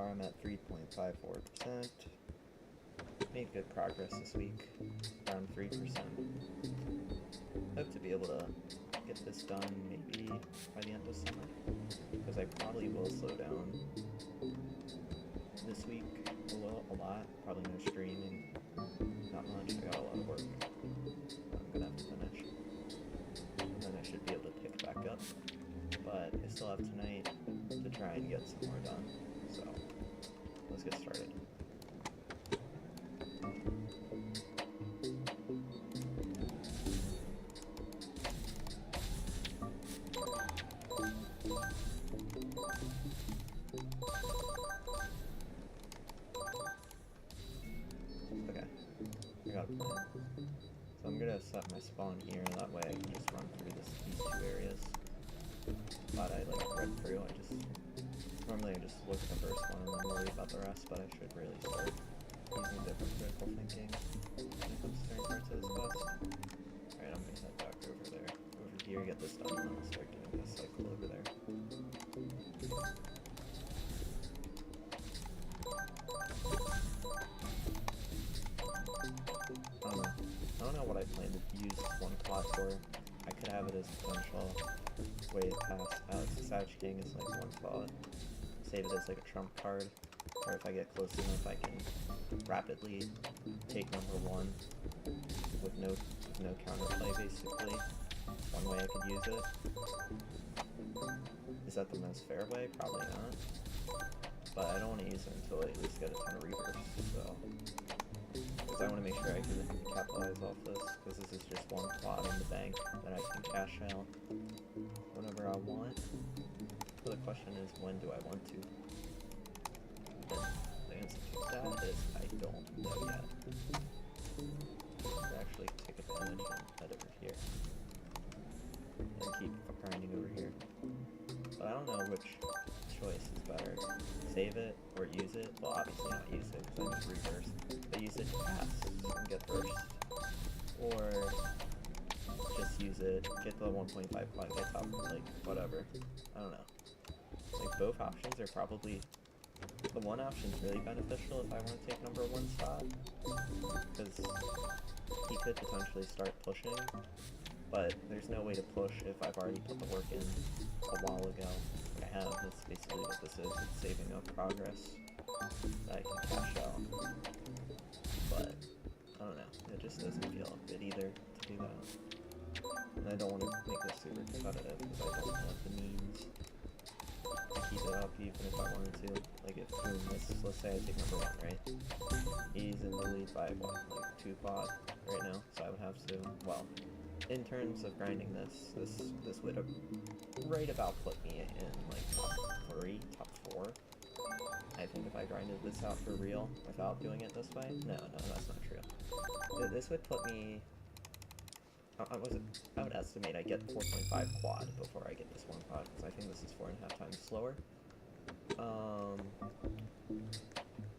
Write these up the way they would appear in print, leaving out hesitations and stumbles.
far I'm at 3.54%. Made good progress this week, around 3%. Hope to be able to get this done maybe by the end of summer, because I probably will slow down this week a lot. Probably no streaming, not much. I got a lot of work I'm gonna have to finish, and then I should be able to pick back up. But I still have tonight to try and get some more done, so let's get started. Okay, I got a plan. So I'm gonna set my spawn here, that way I can just run through these two areas. Glad I read through. Normally I just look at the first one and then worry about the rest, but I should really start using different critical thinking when it comes to certain parts of this quest. Alright, I'm gonna head back over there. Over here, get this done, and then I'll start doing this cycle over there. I don't know what I plan to use one quad for. I could have it as potential way past Alex's Savage King is like one spot. Save it as like a trump card, or if I get close enough, I can rapidly take number one with no counterplay. Basically, one way I could use it. Is that the most fair way? Probably not. But I don't want to use it until I at least get a ton of rebirths. So, because I want to make sure I can capitalize off this, because this is just one quad in the bank that I can cash out whenever I want. So the question is, when do I want to? And the answer to that is, I don't know yet. I'll actually take advantage and head over here. And keep grinding over here. But I don't know which choice is better. Save it or use it? Well, obviously not use it, because I need reverse. But use it to pass and get first. Or just use it, get the 1.5 quad, get top, whatever. I don't know. Both options are probably... The one option is really beneficial if I want to take number one spot, because he could potentially start pushing, but there's no way to push if I've already put the work in a while ago. I have, that's basically what this is. It's saving up progress that I can cash out. But, I don't know, it just doesn't feel good either to do that. And I don't want to make this super competitive, because I don't have the means to keep it up even if I wanted to. Like if, boom, let's say I take number one, right? He's in the lead by, what, 2 quad right now, so I would have to, well, in terms of grinding this would right about put me in top 3, top 4. I think if I grinded this out for real without doing it this way. No, that's not true. This would put me... I would estimate I get 4.5 quad before I get this one quad, because I think this is 4.5 times slower.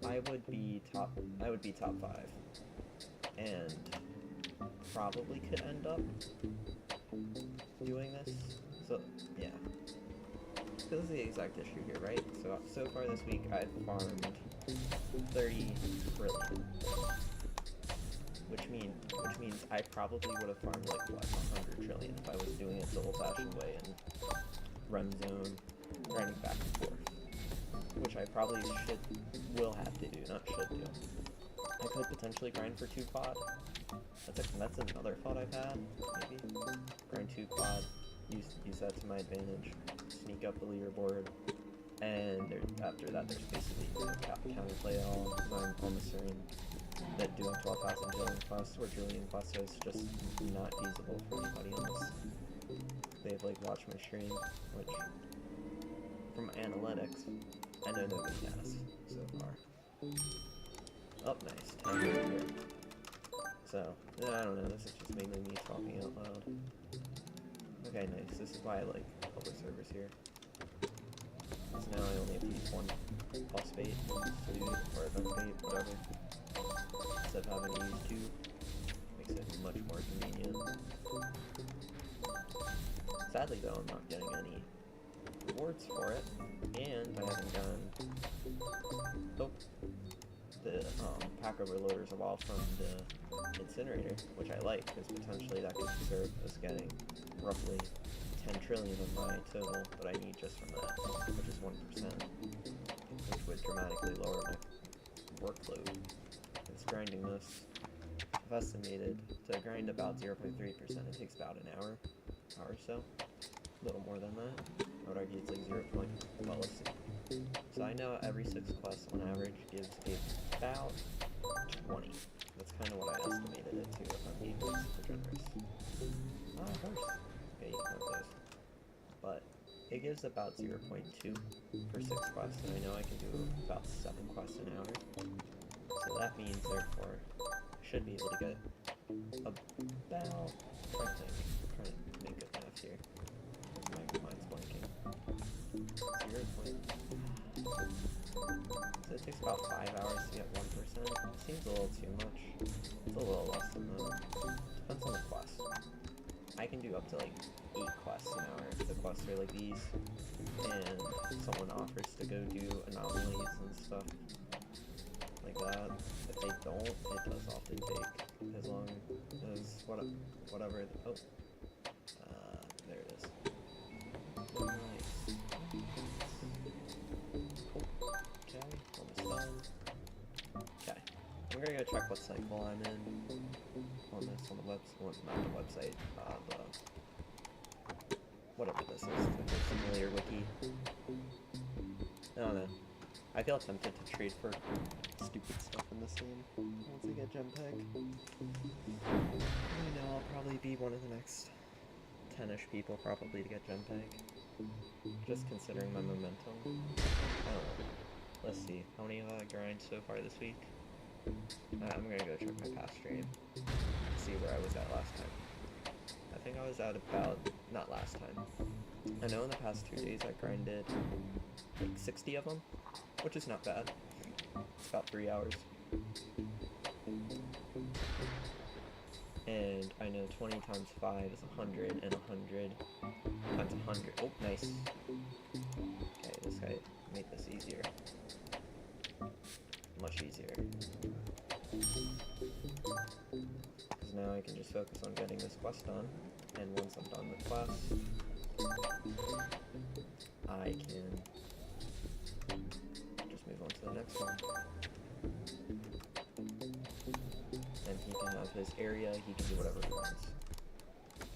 I would be top 5, and probably could end up doing this. So yeah, this is the exact issue here, right? So far this week I've farmed 30 trillion. Which means I probably would have farmed 100 trillion if I was doing it the old-fashioned way and run zone, grinding back and forth. Which I probably will have to do, not should do. I could potentially grind for 2 quad. That's another thought I've had, maybe. Grind 2 quad, use that to my advantage, sneak up the leaderboard, and after that there's basically no counterplay at all, because I'm almost certain that doing 12,000 drilling quests or drilling quests is just not feasible for anybody else. They've watched my stream, which from analytics, I know nobody has so far. Oh, nice. 10 right here. So, I don't know, this is just mainly me talking out loud. Okay, nice. This is why I like public servers here. So now I only have to use one pulse bait, food, or event bait, whatever. Instead of having to use 2, makes it much more convenient. Sadly though, I'm not getting any rewards for it, and I haven't gotten attack overloaders evolve from the incinerator, which I like, because potentially that could serve as getting roughly 10 trillion of my total, but I need just from that, which is 1%, which would dramatically lower my workload. It's grinding this. I've estimated to grind about 0.3%, it takes about an hour or so. A little more than that. I would argue it's like 0. Well, let's see. So I know every 6 quests on average gives about 20. That's kind of what I estimated it to if I'm being super generous. Ah, horse. Okay, you can have those. But it gives about 0.2 for 6 quests, and I know I can do about 7 quests an hour. So that means, therefore, I should be able to get about, I'm trying to make good math here. My mind's blanking. 0. So it takes about 5 hours to get 1%. It seems a little too much. It's a little less than that. Depends on the quest. I can do up to like 8 quests an hour if the quests are like these, and someone offers to go do anomalies and stuff like that. If they don't, it does often take as long as whatever. Oh, there it is. Nice. Okay, almost done. Okay, I'm gonna go check what cycle I'm in on the website. Well, not the website. Whatever this is, the simulator wiki. I don't know. I feel tempted to trade for stupid stuff in this game once I get Gempeg. I know I'll probably be one of the next 10-ish people probably to get Gempeg. Just considering my momentum. I don't know. Let's see. How many have I grinded so far this week? I'm gonna go check my past stream. See where I was at last time. I think I was at about, not last time. I know in the past 2 days I grinded like 60 of them, which is not bad. It's about 3 hours. And I know 20 times 5 is 100, and 100 times 100. Oh, nice. Okay, this guy made this easier. Much easier. Because now I can just focus on getting this quest done, and once I'm done with quest, I can just move on to the next one. And he can have his area, he can do whatever he wants.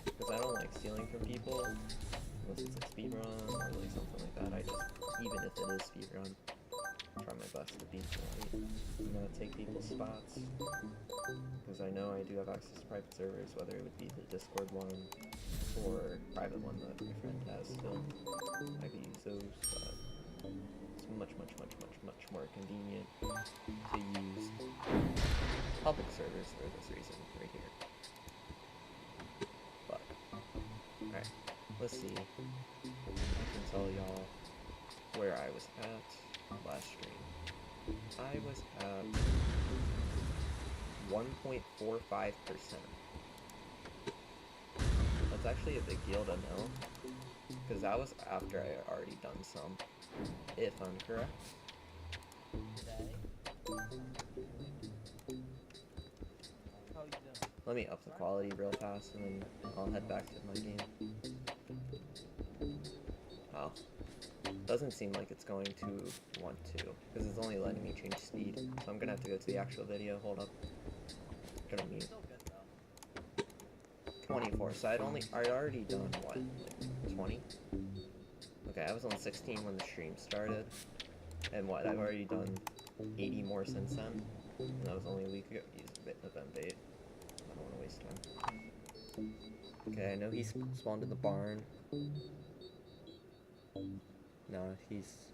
Because I don't like stealing from people, unless it's like speedrun or like something like that. I just, even if it is speedrun, try my best to be polite. I'm gonna take people's spots, because I know I do have access to private servers, whether it would be the Discord one or private one that my friend has still. I could use those, but it's much more convenient to use public servers for this reason right here. But, alright, let's see. I can tell y'all where I was at last stream. I was at 1.45%. That's actually a big deal to know, because that was after I had already done some, if I'm correct. Let me up the quality real fast and then I'll head back to my game. Oh. Doesn't seem like it's going to want to, because it's only letting me change speed. So I'm gonna have to go to the actual video. Hold up. Gonna mute. 24. So I'd already done what, like 20? Okay, I was on 16 when the stream started, and what, I've already done 80 more since then, and that was only a week ago. Use event bait. I don't want to waste time. Okay, I know he's spawned in the barn. No, he's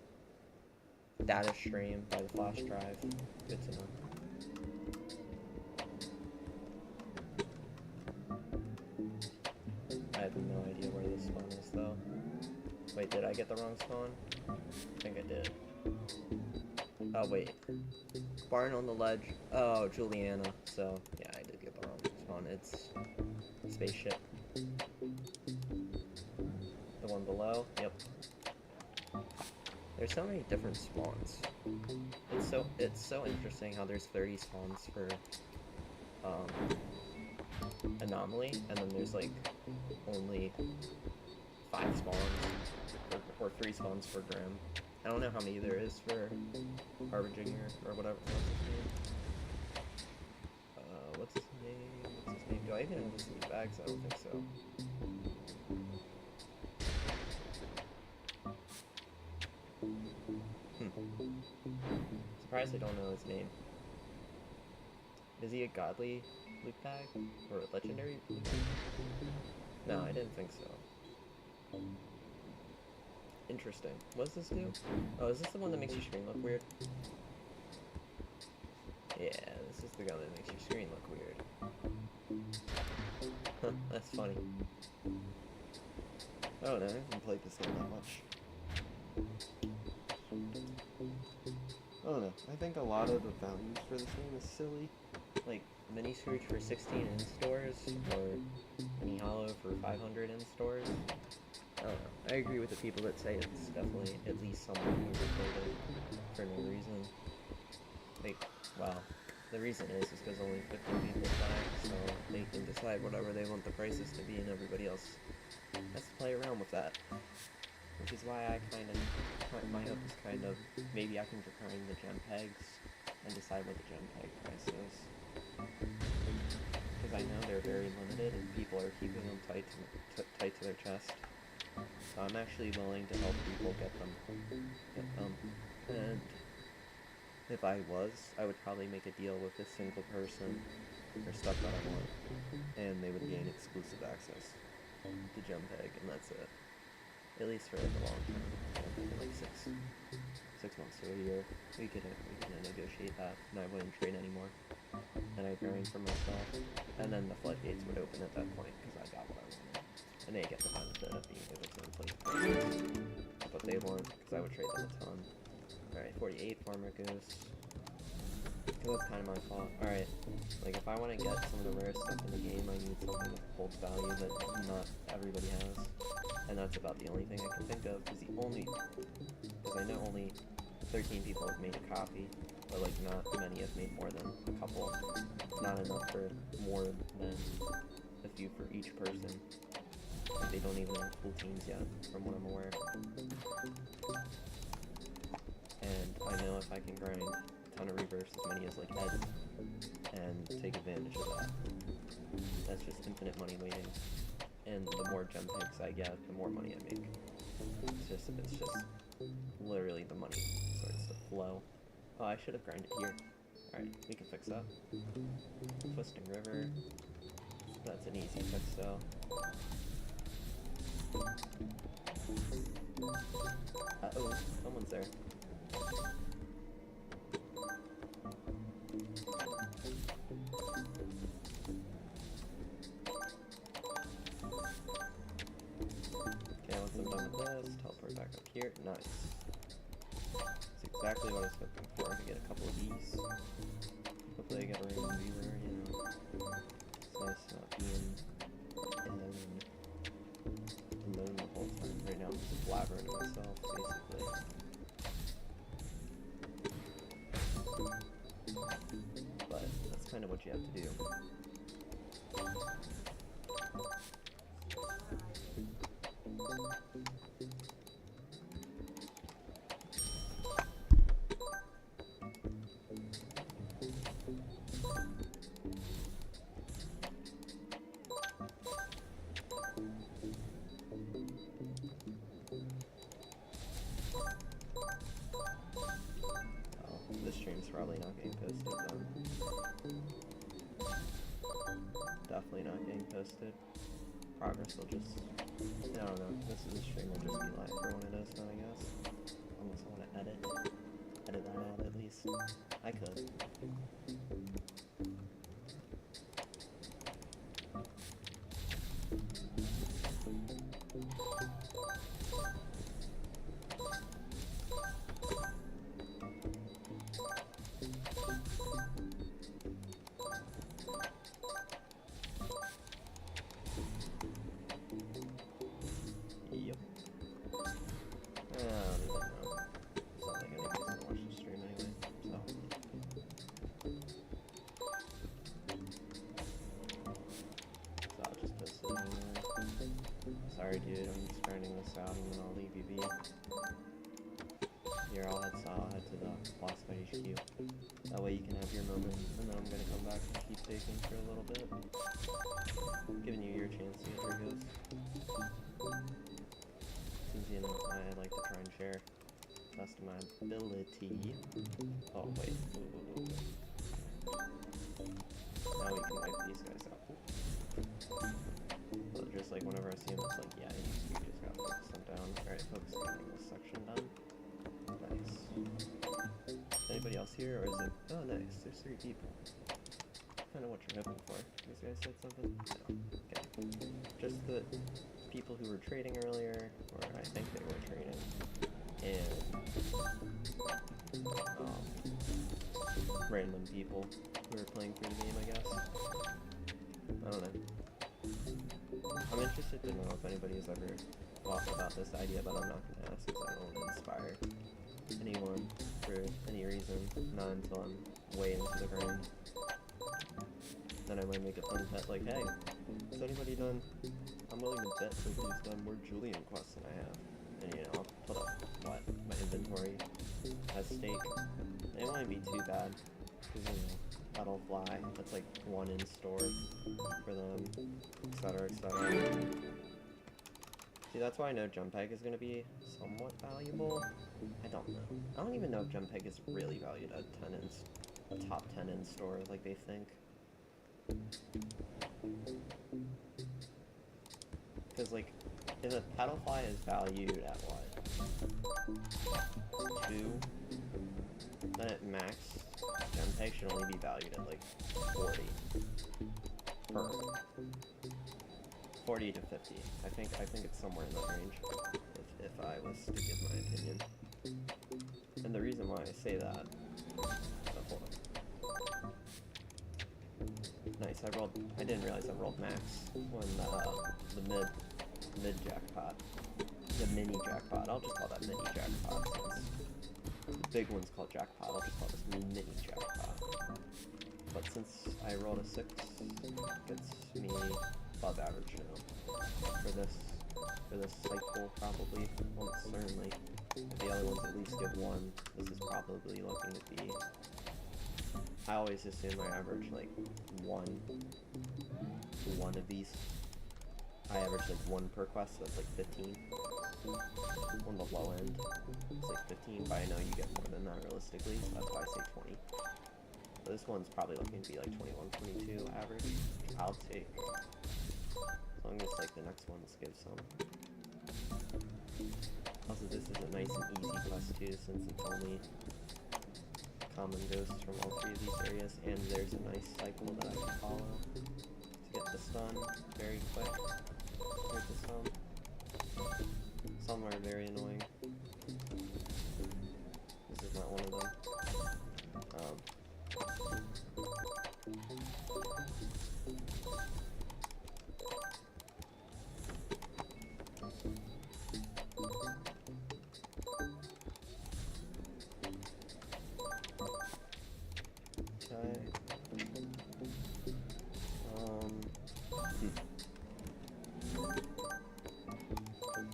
data stream by the flash drive. Good to know. I have no idea where this spawn is though. Wait, did I get the wrong spawn? I think I did. Oh wait. Barn on the ledge. Oh, Juliana. So, yeah, I did get the wrong spawn. It's spaceship. The one below? Yep. There's so many different spawns. It's it's so interesting how there's 30 spawns for anomaly, and then there's like only 5 spawns or 3 spawns for Grim. I don't know how many there is for Harbinger or whatever. What's his name? What's his name? Do I even have his bags? I don't think so. Surprised I don't know his name. Is he a godly loot bag? Or a legendary loot bag? No, I didn't think so. Interesting. What does this do? Oh, is this the one that makes your screen look weird? Yeah, this is the gun that makes your screen look weird. Huh, that's funny. Oh no, I haven't played this game that much. I don't know. I think a lot of the values for this game is silly. Like, Mini Scrooge for 16 in stores, or Mini Hollow for 500 in stores. I don't know. I agree with the people that say it's definitely at least somewhat overrated for no reason. Like, well, the reason is because only 15 people buy, so they can decide whatever they want the prices to be, and everybody else has to play around with that. Which is why my hope is kind of, maybe I can decline the gem pegs and decide what the gem peg price is. Because I know they're very limited and people are keeping them tight to their chest. So I'm actually willing to help people get them. And if I was, I would probably make a deal with a single person for stuff that I want. And they would gain exclusive access to gem peg, and that's it. At least for like a long term, like 6 months to a year, we could negotiate that, and I wouldn't trade anymore, and I'd grind for myself, and then the floodgates would open at that point, because I got what I wanted, and they get the benefit of being able to replace what they want, because I would trade them a ton. Alright, 48 Farmer Goose, because that's kind of my fault. Alright, like if I want to get some of the rare stuff in the game, I need something that holds value that not everybody has. And that's about the only thing I can think of, because I know only 13 people have made a copy, but like not many have made more than a couple. Not enough for more than a few for each person. Like, they don't even have full teams yet, from what I'm aware. And I know if I can grind a ton of rebirths, as many as like Ed, and take advantage of that. That's just infinite money waiting. And the more gem pegs I get, the more money I make. It's just literally the money starts to flow. Oh, I should have grinded here. Alright, we can fix that. Twisting River. That's an easy fix though. Uh-oh, someone's there. I'm done with this, teleport back up here. Nice. That's exactly what I was hoping for, to get a couple of these. Hopefully I get a random viewer, you know. It's nice not being alone the whole time. Right now I'm just blabbering to myself, basically. But that's kind of what you have to do. This stream's probably not getting posted though. Definitely not getting posted. Progress will just, I don't know, this stream will just be live for when it is then, I guess. Unless I want to edit that out at least. I could. Yep. I don't even know. It's not like anybody's gonna watch the stream anyway, so. Sorry, dude, I'm just grinding this out and then I'll leave you be. Here, I'll head to the boss fight HQ. That way you can have your moment, and then I'm gonna come back and keep taking for a little bit. Giving you your chance to get your ghost. Since, you know, I like to try and share best of my ability. Oh, wait. Ooh. Now we can wipe these guys out. But just like whenever I see them, it's like, yeah, you just gotta focus them down. Alright, focus on getting this section done. Nice. Anybody else here, or is it? Oh, nice. There's 3 people. Kind of what you're hoping for. These guys said something? No. Okay. Just the people who were trading earlier, or I think they were trading, and random people who are playing through the game, I guess. I don't know. I'm interested to know if anybody has ever thought about this idea, but I'm not going to ask because I don't want to inspire anyone for any reason, not until I'm way into the grind. Then I might make a fun bet like, hey, has anybody done, I'm willing to bet that who's done more Julian quests than I have. And you know, I'll put up, what, my inventory as stake. It won't be too bad, because you know, that'll fly. That's like 1 in store for them, etc, etc. See, that's why I know jump peg is going to be somewhat valuable. I don't know. I don't even know if jump peg is really valued at a top 10 in store like they think. Because, like, if a paddlefly is valued at what? 2? Then at max, jump peg should only be valued at like 40. Per. 40 to 50. I think it's somewhere in that range, if I was to give my opinion. And the reason why I say that, hold on. Nice, I didn't realize I rolled max when the mid jackpot, the mini jackpot. I'll just call that mini jackpot since the big one's called jackpot. I'll just call this mini jackpot. But since I rolled a 6, gets me above average now. For this cycle, probably, almost certainly. If the other ones at least give 1, this is probably looking to be. I always assume I average like 1 of these. I average like 1 per quest, so that's like 15. On the low end, it's like 15, but I know you get more than that realistically, so that's why I say 20. So this one's probably looking to be like 21, 22 average. I'll take. As long as like the next ones give some. Also, this is a nice and easy quest too, since it's only common ghosts from all 3 of these areas, and there's a nice cycle that I can follow to get the stun very quick. Here's the stun. Some are very annoying. This is not one of them.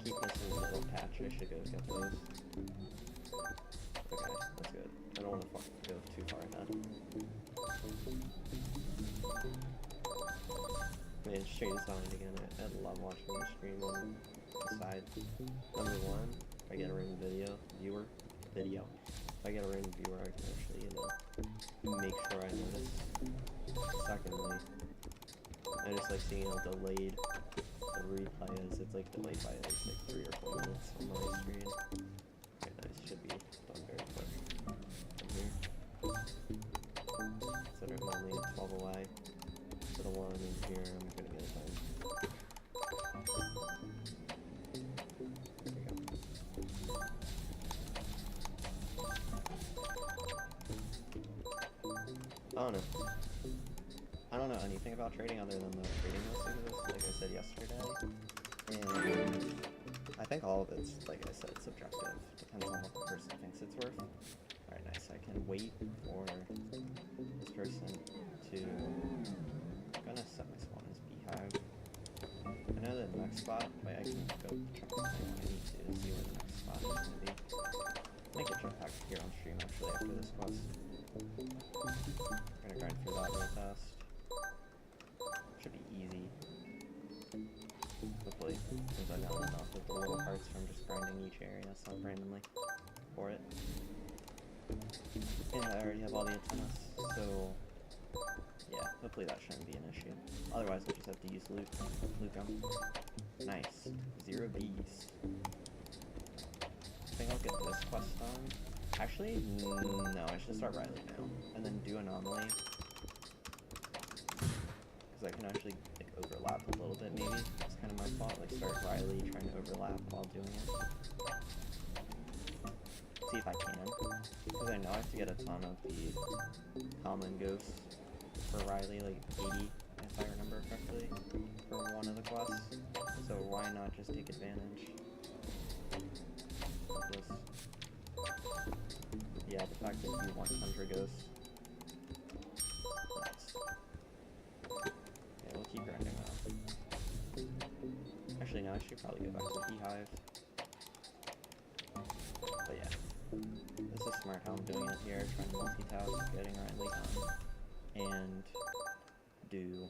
Keep missing the little patch. I should go get those. Okay, that's good. I don't want to go too far ahead. Man, stream sound again. I love watching the stream on the side. Number 1, if I get a random viewer. If I get a random viewer, I can actually, you know, make sure I notice. Secondly, I just like seeing how delayed the replay is. It's like delayed by at least like 3 or 4 minutes on my screen. Okay, nice. Should be done very quick from here. Consider I'm only 12 away. To the 1 in here, I'm gonna get it done. There we go. I don't know. I don't know anything about trading other than the trading listing of this, like I said yesterday. And I think all of it's, like I said, subjective. Depends on what the person thinks it's worth. Alright, nice. I can wait for this person to... I'm gonna set my spawn as beehive. I know that the next spot. Wait, I can go check I need to see where the next spot is going to be. Might get jetpack here on stream actually after this quest. I'm gonna grind through that real fast. Should be easy. Hopefully, since I've gotten enough of the little parts from just grinding each area, so randomly for it. And I already have all the antennas, so yeah, hopefully that shouldn't be an issue. Otherwise, we'll just have to use loot gum. Nice. 0 bees. I think I'll get this quest done. Actually, no, I should start Riley now. And then do Anomaly. Because I can actually like, overlap a little bit, maybe. That's kind of my fault. Like, start Riley, trying to overlap while doing it. See if I can. Because I know I have to get a ton of the common ghosts for Riley, like 80, if I remember correctly, for one of the quests. So why not just take advantage of this? Yeah, the fact that you want 100 ghosts. Nice. Yeah, we'll keep grinding that. Actually, no, I should probably go back to the beehive. But yeah, this is smart how I'm doing it here, trying to multitask, getting Riley done, and do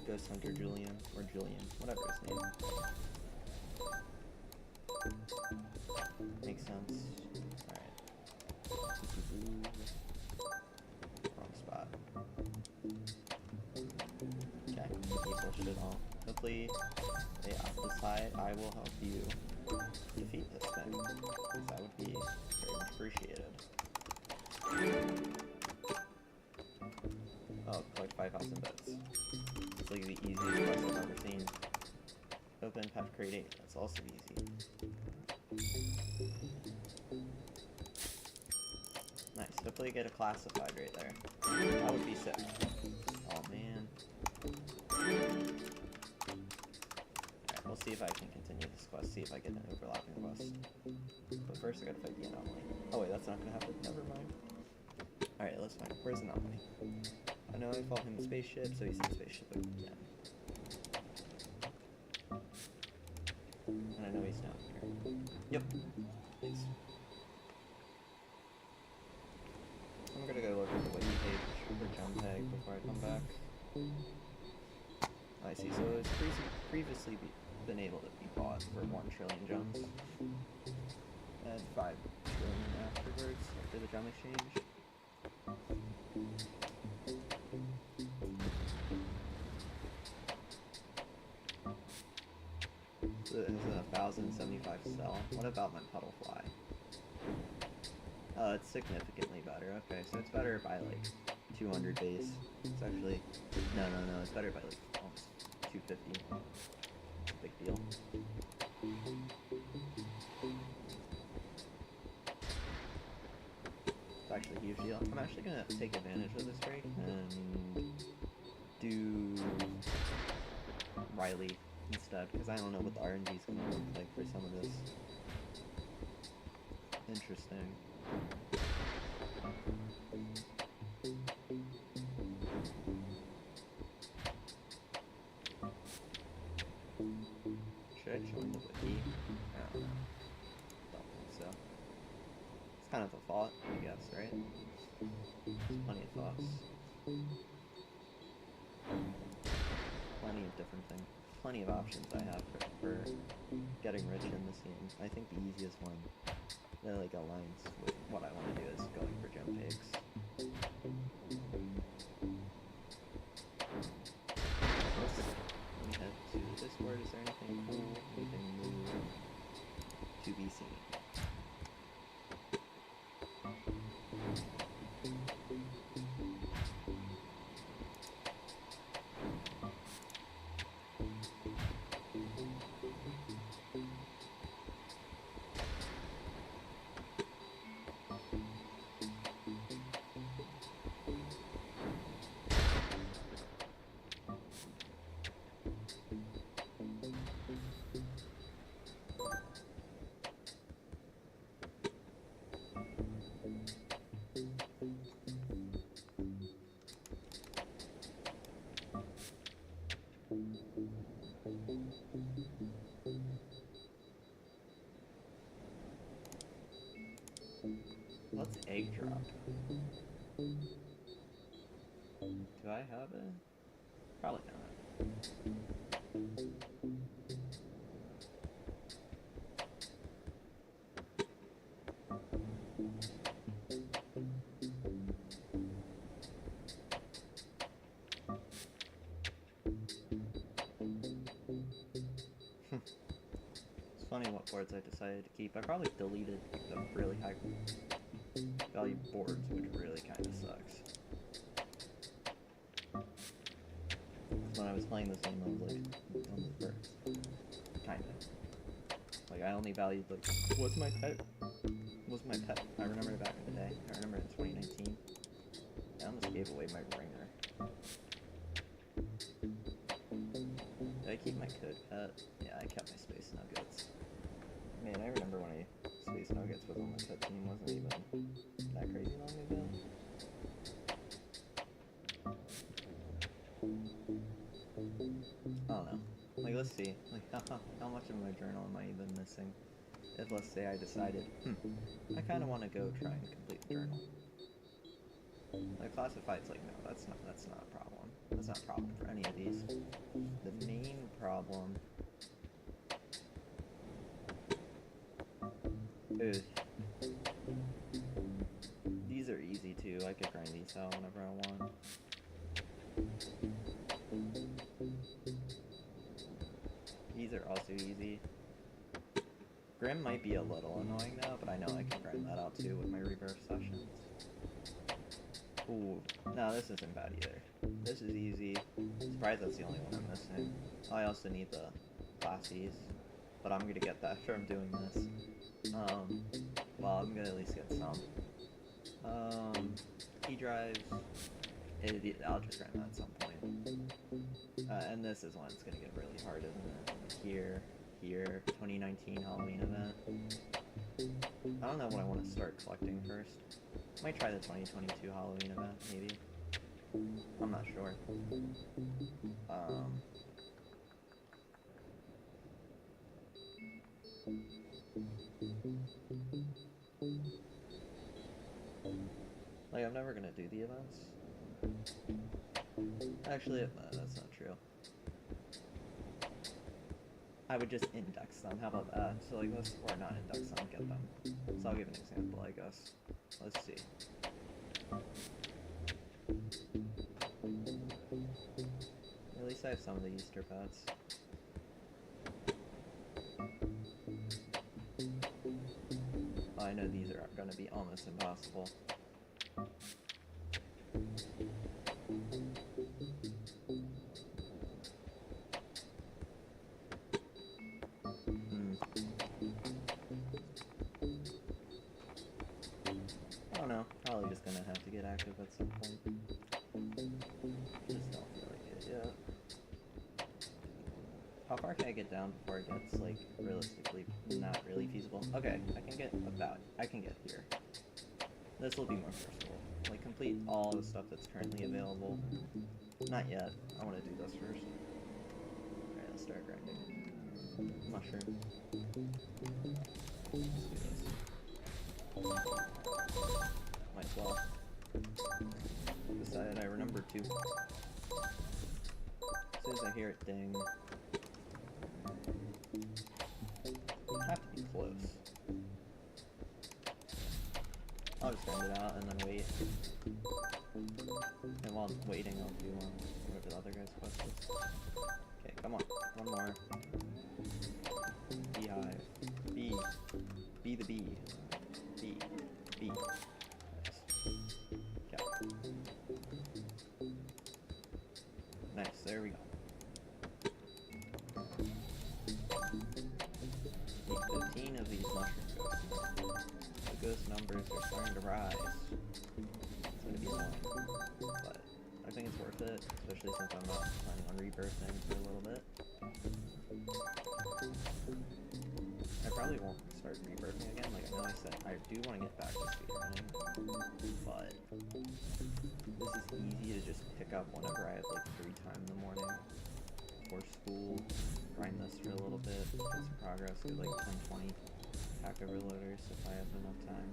Ghost Hunter Julian, or Julian, whatever his name. Makes sense. Alright. Wrong spot. Okay, people should all. Hopefully, they decide I will help you defeat this thing. Because that would be very much appreciated. Oh, collect 5,000 bits. It's like the easiest quest I've ever seen. Open Path Crate 8, that's also easy. Nice, hopefully get a classified right there. That would be sick. Oh man. Alright, we'll see if I can continue this quest, see if I get an overlapping quest. But first I gotta fight the anomaly. Oh wait, that's not gonna happen, never mind. Alright, let's find, where's the anomaly? I know I call him a spaceship, so he's a spaceship again. And I know he's down here. Yep. Nice. I'm gonna go look at the wiki page for Jumpeg before I come back. I see, so it's previously been able to be bought for 1 trillion gems. And 5 trillion afterwards, after the gem exchange. So it has a 1,075 sell. What about my puddle fly? It's significantly better. Okay, so it's better by like 200 base. It's actually no, it's better by like almost 250. Big deal. It's actually a huge deal. I'm actually gonna take advantage of this break and do Riley instead, because I don't know what the RNG is gonna look like for some of this. Interesting. Should I join the wiki? I don't know. Don't think so. It's kind of a thought, I guess, right? Plenty of thoughts. Plenty of different things. Plenty of options I have for getting rich in this game. I think the easiest one that like aligns with what I want to do is going for gem pigs. Let me head to the Discord. Is there anything cool? Anything new to be seen? What's egg drop? Do I have it? Probably not. It's funny what boards I decided to keep. I probably deleted the really high value boards, which really kind of sucks. When I was playing this game, I was like, on the first. Kinda. Like, I only valued, like, what's my pet? What's my pet? I remember it back in the day. I remember in 2019. I almost gave away my ringer. Did I keep my code pet? Yeah, I kept my Space Nuggets. Man, I remember when Space Nuggets was on my pet team. Wasn't even that crazy long ago. I don't know. Like, let's see. Like, how much of my journal am I even missing? If, let's say, I decided, I kind of want to go try and complete the journal. Like, classified's like, no, that's not a problem. That's not a problem for any of these. The main problem is these are easy too. I could grind these out whenever I want. These are also easy. Grim might be a little annoying now, but I know I can grind that out too with my rebirth sessions. Ooh, no, this isn't bad either. This is easy. Surprised that's the only one I'm missing. I also need the classies, but I'm gonna get that from doing this. Well, I'm gonna at least get some. Key drives. I'll just grind that at some point. And this is when it's gonna get really hard, isn't it? Here, 2019 Halloween event. I don't know what I want to start collecting first. Might try the 2022 Halloween event, maybe. I'm not sure. Like, I'm never gonna do the events. Actually, that's not true. I would just index them. How about that? So, like, let's, or not index them, get them. So I'll give an example, I guess. Let's see. At least I have some of the Easter pets. Oh, I know these are going to be almost impossible. I don't know. Probably just going to have to get active at some point. Just don't feel like it yet. How far can I get down before it gets, like, realistically not really feasible? Okay, I can get here. This will be more forceful. Like, complete all the stuff that's currently available. Not yet. I want to do this first. Alright, let's start grinding. Mushroom. Let's do this. Might as well. Decided I remember to. As soon as I hear it ding. Have to be close. I'll just grind it out and then wait. And while I'm waiting, I'll do whatever the other guy's quest is. Okay, come on. One more. Beehive. Bee. Be the bee. Bee. Bee. Nice. Okay. Nice, there we go. Need 15 of these mushroom ghosts. The ghost numbers are starting to rise. It's gonna be annoying. But I think it's worth it, especially since I'm not planning on rebirthing for a little bit. I probably won't start rebirthing again. Like, I know I said I do want to get back to speedrunning, but this is easy to just pick up whenever I have, like, free time in the morning before school. Grind this for a little bit, get some progress, get like 10-20 pack overloaders if I have enough time.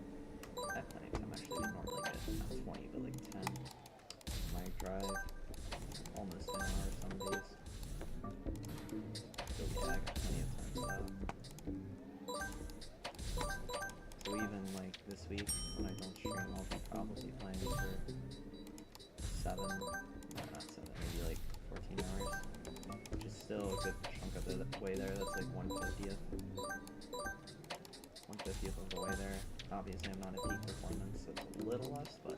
I have plenty of time actually. We normally get not 20, but like 10. My drive, almost an hour some days. So yeah, I got plenty of time for that. So even like this week, when I don't stream, I'll be probably playing for 7, no, not 7, maybe like 14 hours, which is still a good chunk of the way there. That's like 1/50th of the way there. Obviously I'm not at peak performance, so it's a little less, but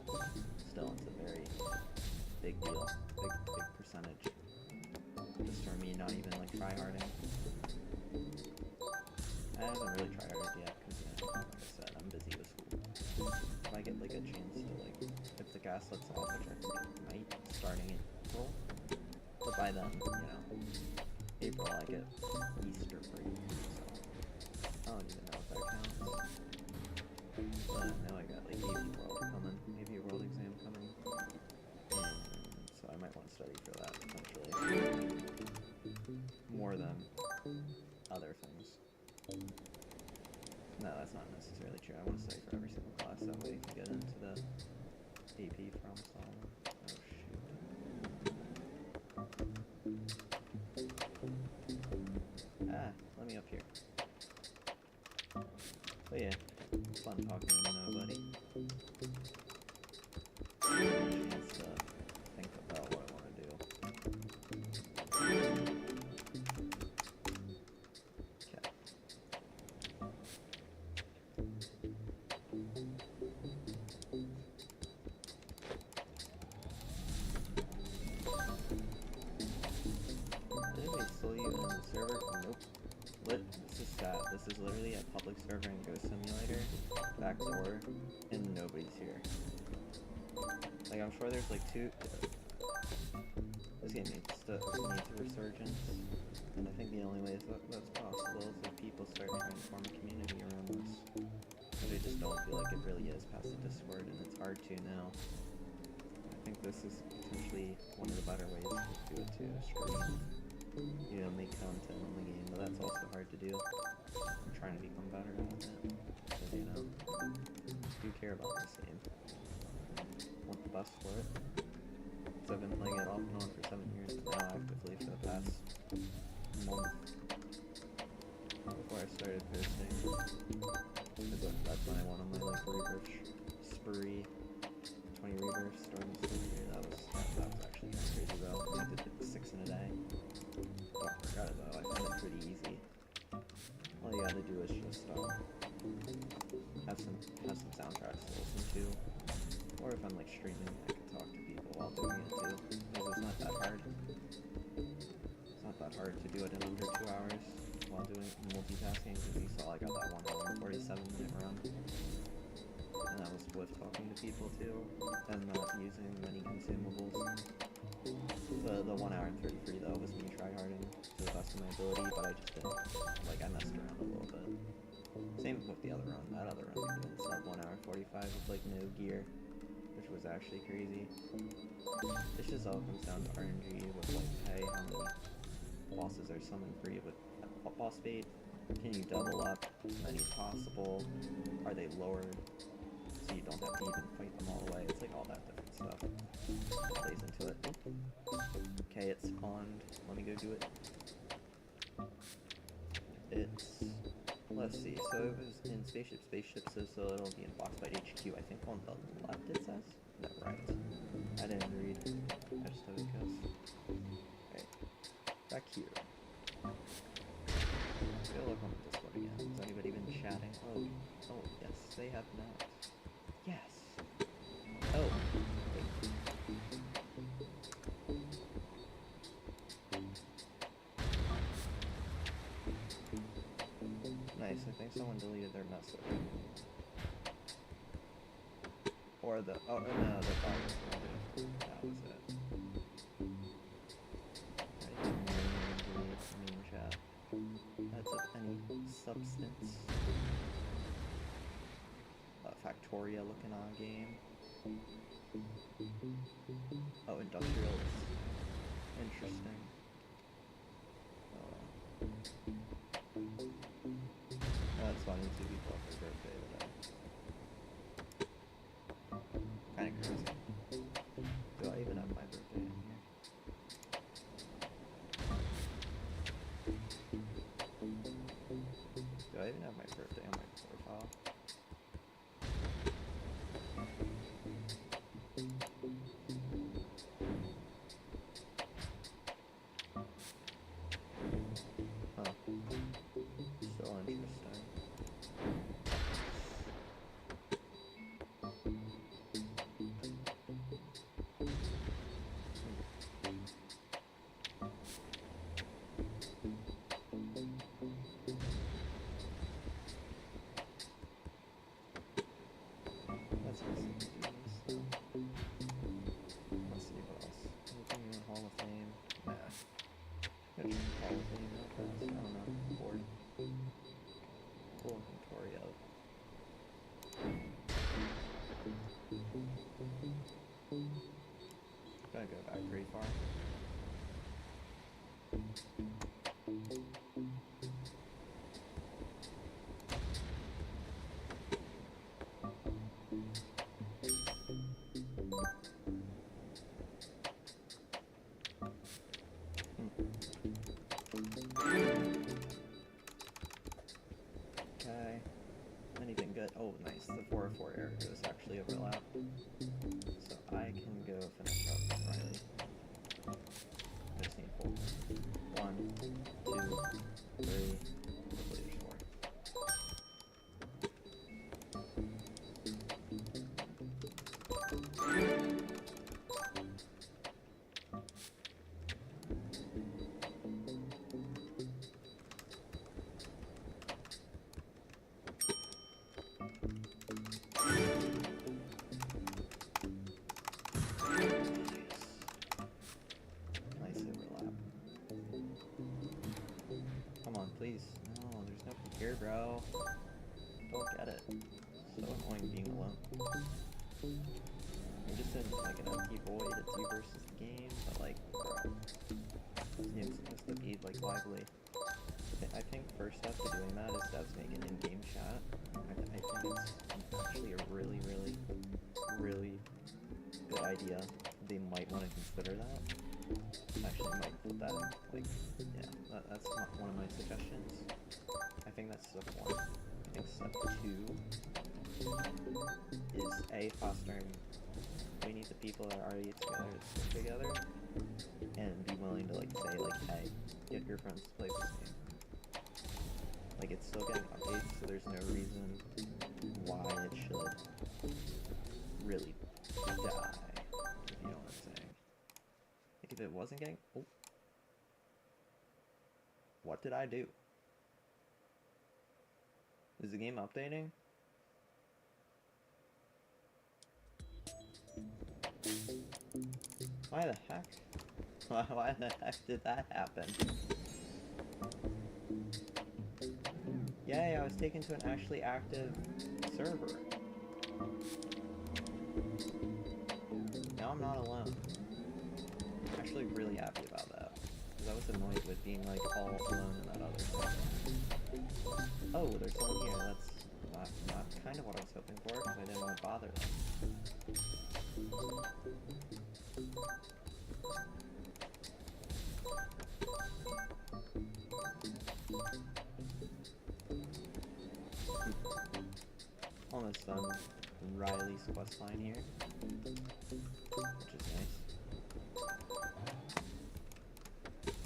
still it's a very big deal, big percentage. Just for me, not even like tryharding. I haven't really tryharded yet, because like I said, I'm busy with school. If I get like a chance to like, if the gas lets off, which I think it might, starting in April, but by then, April I get Easter break, so I don't even know if that counts. But now I got like AP World coming, AP World exam coming, and so I might want to study for that potentially, more than other things. No, that's not necessarily true. I want to study for every single class, that way I can get into the AP from Solomon. Oh shoot. Let me up here. But yeah, fun talking to nobody. Chance to think about what I want to do. Okay. Anybody still using the server? Nope. This is sad. This is literally a public server in Ghost Simulator, backdoor, and nobody's here. Like, I'm sure there's like two. This game needs a resurgence, and I think the only way that's possible is if people start trying to form a community around this. But I just don't feel like it really is past the Discord, and it's hard to now. I think this is potentially one of the better ways to do it too, stream. Make content on the game, but that's also hard to do. I'm trying to become better at it, because, I do care about this game. Want the best for it. So I've been playing it off and on for 7 years, but now actively for the past month. Before I started posting. That's when I went on my, like, rebirth spree. 20 rebirths during the school year. That was actually kind of crazy though. I did like 6 in a day. Don't regret it though, I find it pretty easy. All you gotta do is just have some soundtracks to listen to, or if I'm like streaming, I can talk to people while doing it too, because it's not that hard. It's not that hard to do it in under 2 hours while doing multitasking, because you saw I got that 1 hour and 47-minute run, and that was with talking to people too, and not using many consumables. The 1 hour and 33 though was me tryharding to the best of my ability, but I just didn't, like, I messed around a little bit. Same with the other run. That other run we did sub 1 hour 45 with like no gear, which was actually crazy. This just all comes down to RNG with like, hey, how many bosses are summoned free with boss bait? Can you double up as many as possible? Are they lowered so you don't have to even fight them all the way? It's like all that different stuff plays into it. Okay, it spawned. Let me go do it. Let's see, so it was in spaceship, so it'll be in Boxfight HQ, I think on the left it says? No, right. I didn't read. I just have a guess. Okay, back here. Go look on the Discord again. Has anybody been chatting? Oh, yes, they have not. Yes! Oh, wait. Nice, I think someone deleted their message. Or the, oh no, the file was deleted. That was it. Right, main chat. That's of any substance. Factoria looking on game. Oh, industrial. Interesting. That's funny, 2 people for birthday today. bro. Don't get it. So annoying being alone. I'm just in like an empty void. It's you versus the game, but like, bro, this game's supposed to be like lively. I think first step to doing that is to make an in-game chat. I think it's actually a really, really, really good idea. They might want to consider that. Actually, I might put that in, like, yeah, that's not one of my suggestions. I think that's step 1. I think step 2 is fostering. We need the people that are already together to stick together, and be willing to like say like, hey, get your friends to play this game. Like, it's still getting updates, so there's no reason why it should really die, if you know what I'm saying. Like, if it wasn't getting... Oh. What did I do? Is the game updating? Why the heck? Why the heck did that happen? Yay, I was taken to an actually active server. Now I'm not alone. I'm actually really happy about that. Because I was annoyed with being like all alone in that other server. Oh, there's someone here. That's not kind of what I was hoping for, because I didn't want to bother them. Almost done Riley's questline here, which is nice.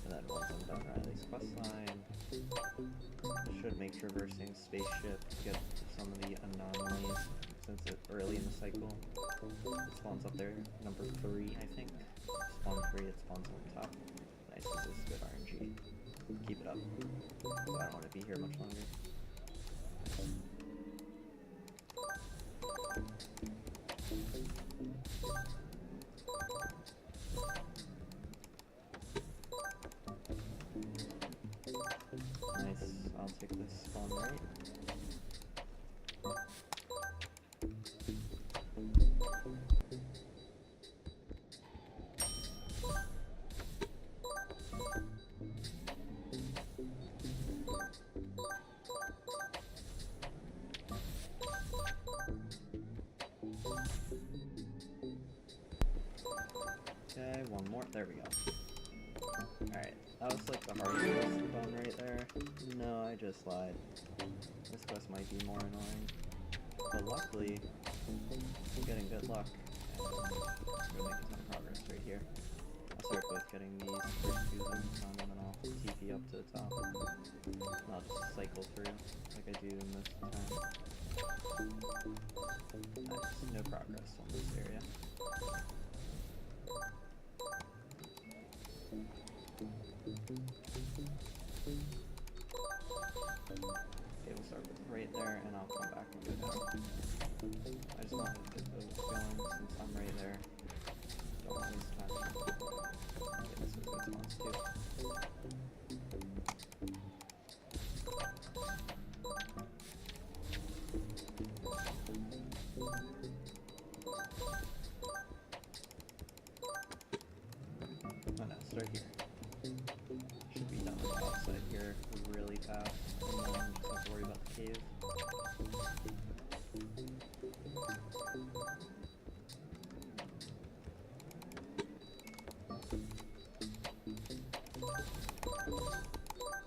And then once I'm done Riley's questline, I should make traversing spaceship to get to some of the anomalies, since it's early in the cycle. It spawns up there, number 3, I think. Spawn 3, it spawns on top. Nice, this is good RNG. Keep it up, because I don't want to be here much longer. Nice, I'll take this spawn right. Okay, one more. There we go. Alright, that was like the hardest bone right there. No, I just lied. This quest might be more annoying. But luckily, I'm getting good luck. And I'm going to make a ton of progress right here. I'll start both getting these first 2 zones done, and then I'll TP up to the top. And I'll just cycle through, like I do most of the time. Nice, no progress on this area. Okay, we'll start with right there, and I'll come back and go down. I just want to get those going since I'm right there. Don't want to waste time. Okay, this is good spawns too. Oh no, start here. Should be done on the outside here really fast, and then just have to worry about the cave.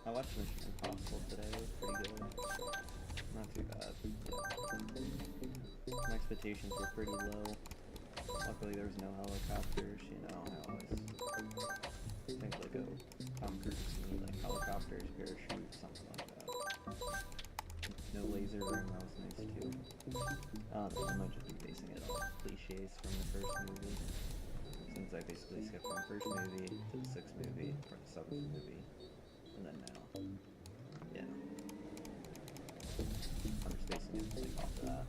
I watched Mission Impossible today, it was pretty good. Not too bad. My expectations were pretty low. Luckily there was no helicopters, you know, I always think like, oh, Tom Cruise, you need like helicopters, parachutes, something like that. No laser ring, that was nice too. I might just be basing it off cliches from the first movie, since I basically skipped from the first movie to the 6th movie, or the 7th movie, and then now. Yeah. I'm just basing it like, off of that.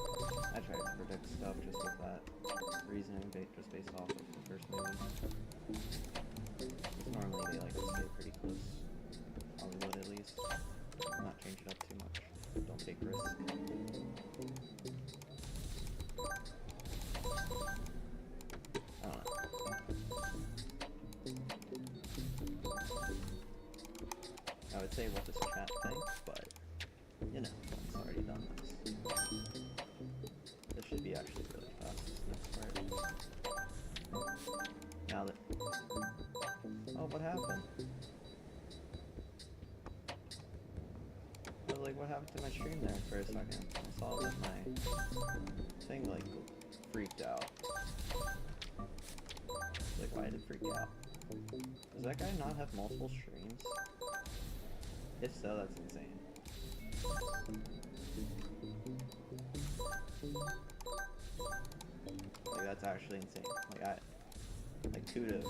I tried to predict stuff just with that reasoning, just based off of the first movie. Normally they like to stay pretty close, Hollywood at least, not change it up too much. Don't take risks. I don't know. I would say what does chat think, but you know, it's already done this. This should be actually really fast, this next part. Now that... Oh, what happened? I was like, what happened to my stream there for a second? I saw that my thing, like, freaked out. Like, why did it freak out? Does that guy not have multiple streams? If so, that's insane. Like, that's actually insane. Like, kudos.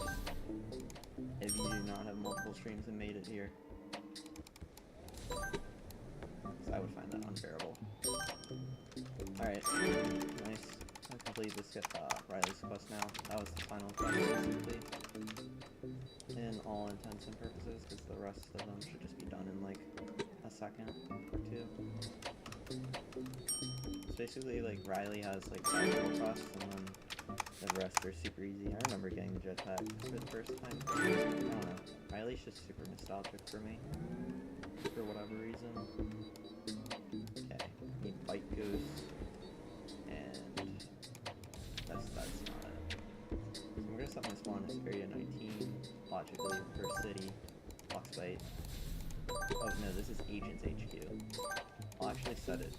If you do not have multiple streams and made it here. Because I would find that unbearable. Alright, nice. I completed this Riley's quest now. That was the final quest, basically. In all intents and purposes, because the rest of them should just be done in like a second or two. It's basically like Riley has like 5 little quests, and then the rest are super easy. I remember getting the jetpack for the first time. I don't know. Riley's just super nostalgic for me. For whatever reason. Okay, need Bite Goose. And that's not it. So I'm gonna set my spawn as area 19, logically, first city, box bite. Oh no, this is Agent's HQ. I'll actually set it.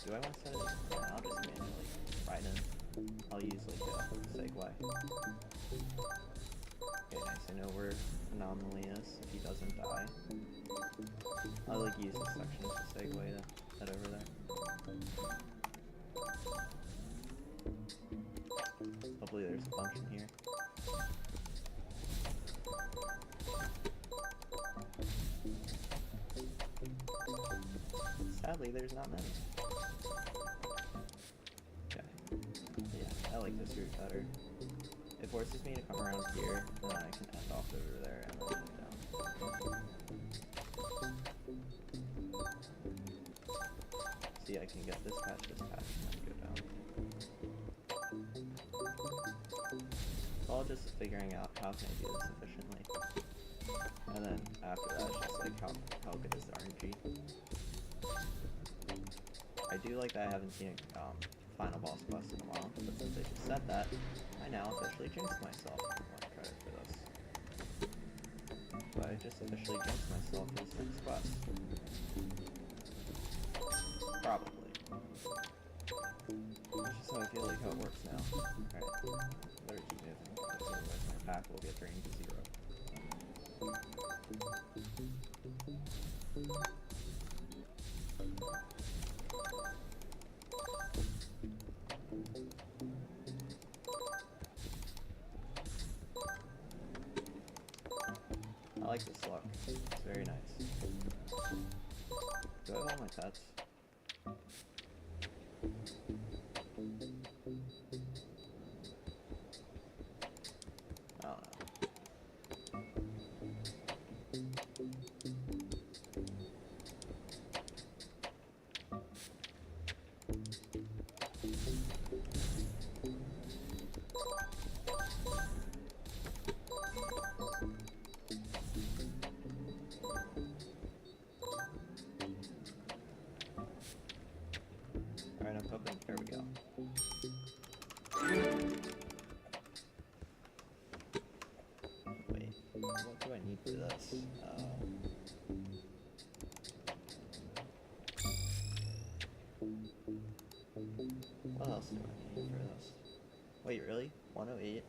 Do I want to set it? Yeah, I'll just manually write in. I'll use like a segue. Okay, nice. I know where Anomaly is if he doesn't die. I'll like use this section as a segue to head over there. Hopefully there's a bunch in here. Sadly, there's not many. Okay. Yeah, I like this route better. It forces me to come around here, and then I can end off over there and then go down. See, I can get this patch, and then go down. It's all just figuring out how can I do this efficiently. And then after that, it's just like how good is the RNG. I do like that I haven't seen a final boss quest in a while, but since I just said that, I now officially jinxed myself. I want credit for this. But I just officially jinxed myself for this next quest. Probably. That's just how I feel like how it works now. Alright, better keep moving, because otherwise my pack will get drained to 0. I like this look. It's very nice. Do I have all my pets? I don't know. Alright, I'm hoping. There we go. Wait, what do I need for this? What else do I need for this? Wait, really? 108?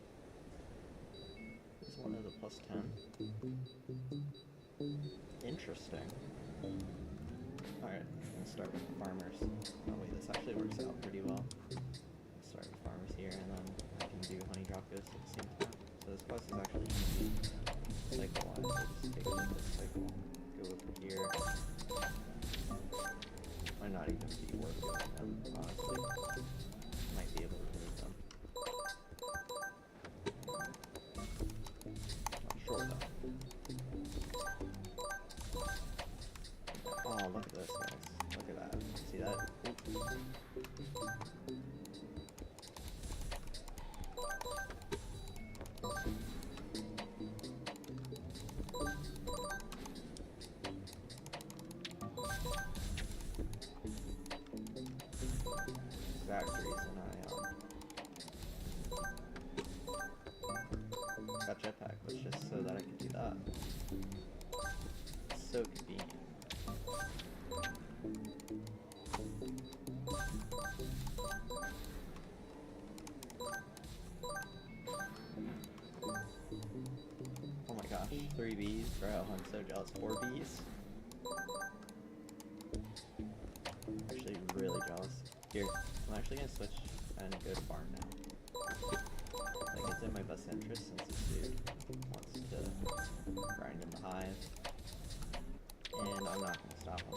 Is one of the plus 10? Interesting. Alright, let's start with farmers. Oh wait, this actually works out pretty well. Let's start with farmers here, and then I can do honey drop ghosts at the same time. So this quest is actually easy. Cycle-wise, I just take like this cycle, go over here. Might not even be worth doing them, honestly. Might be able to move them. Not sure though. was just so that I could do that. So convenient. Oh my gosh, 3 bees, bro, I'm so jealous. 4 bees? Actually, really jealous. Here, I'm actually gonna switch and go to farm now. Like, it's in my best interest since this dude wants to grind in the hive. And I'm not gonna stop him.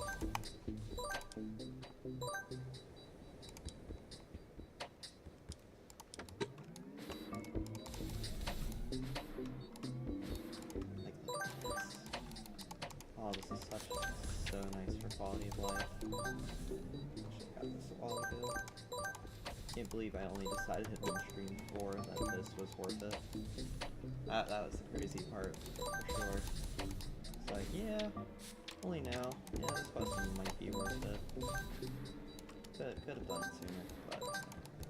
Oh, this is so nice for quality of life. Should've got this a while ago. Can't believe I only decided in stream 4 that this was worth it. That was the crazy part, for sure. It's like, yeah, only now. Yeah, this question might be worth it. Could have done it sooner, but I'm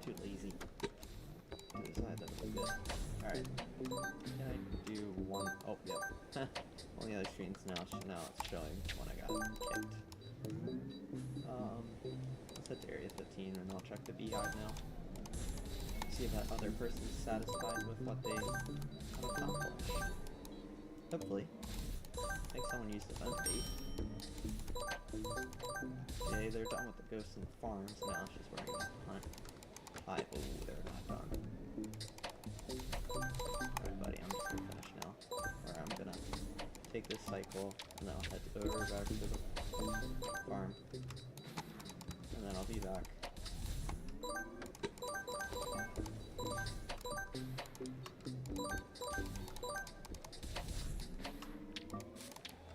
too lazy to decide that it was good. Alright. Can I do one? Oh, yep. Only other screens now it's showing when I got kicked. Let's head to area 15 and I'll check the beehive now. See if that other person's satisfied with what they have accomplished. Hopefully. I think someone used the vent bait. Okay, they're done with the ghosts and the farms, now it's just wearing a hunt. Hi, oh, they're not done. Alright buddy, I'm just gonna finish now. Or I'm gonna take this cycle, and then I'll head over back to the farm. And then I'll be back.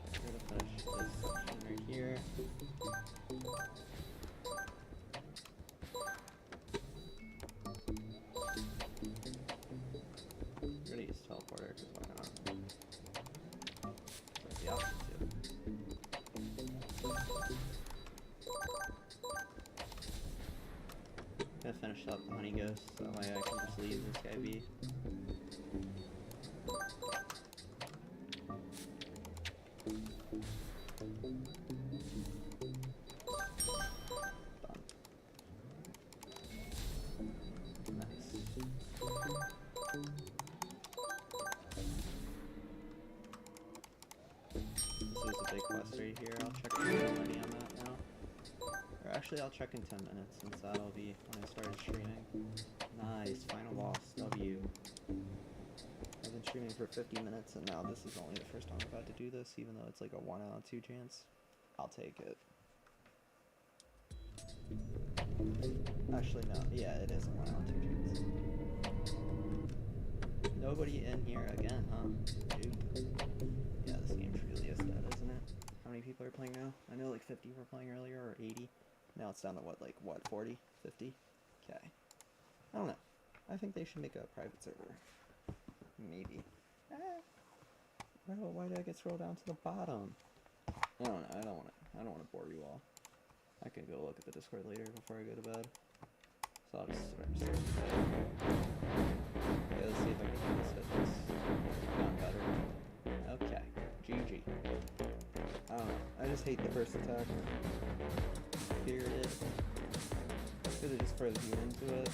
I'm gonna finish this section right here. I'm gonna use teleporter, because why not? Or the option too. I'm gonna finish up the honey ghost, so that way I can just leave this guy be. Right here, I'll check the money on that now. Or actually, I'll check in 10 minutes since that'll be when I started streaming. Nice, final boss, W. I've been streaming for 50 minutes and now this is only the first time I've had to do this, even though it's like a 1 out of 2 chance. I'll take it. Actually, no, yeah, it is a 1 out of 2 chance. Nobody in here again, huh? Dude. Yeah, this game truly is dead, isn't it? How many people are playing now? I know like 50 were playing earlier, or 80. Now it's down to what, 40? 50? Okay. I don't know. I think they should make a private server. Maybe. Why did I get scrolled down to the bottom? I don't know, I don't want to bore you all. I can go look at the Discord later before I go to bed. So I'll just start. Okay, let's see if I can hit this. Not better. Okay. GG. I don't know. I just hate the first attack. Period. Could have just froze you into it.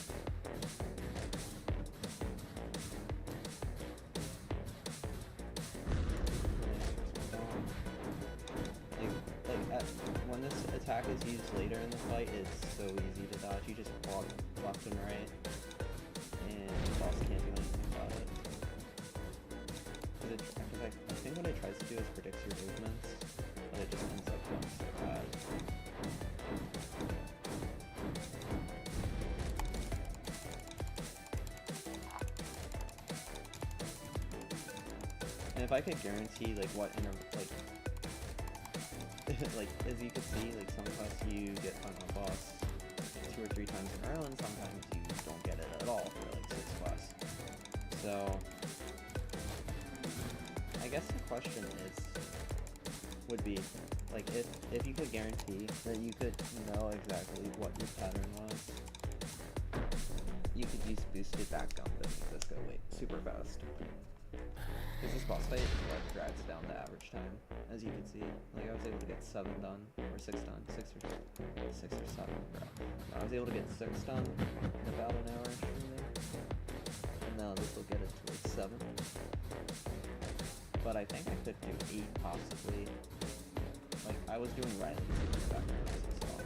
When this attack is used later in the fight, it's so easy to dodge. You just walk left and right, and the boss can't do anything about it. I think what it tries to do is predict your movements, but it just ends up going so bad. And if I could guarantee like what like as you can see, like some quests you get final boss 2 or 3 times in a row, and sometimes you don't get it at all for like 6 quests. So I guess the question would be like if you could guarantee that you could know exactly what your pattern was, you could use boosted back jump and make this go super fast. Because this boss fight is what drags down the average time, as you can see. Like, I was able to get 7 done, or 6 done, 6 or 7, bro. I was able to get 6 done in about an hour streaming, and now this will get it to like 7. But I think I could do 8 possibly. Like, I was doing Riley's in the background as well,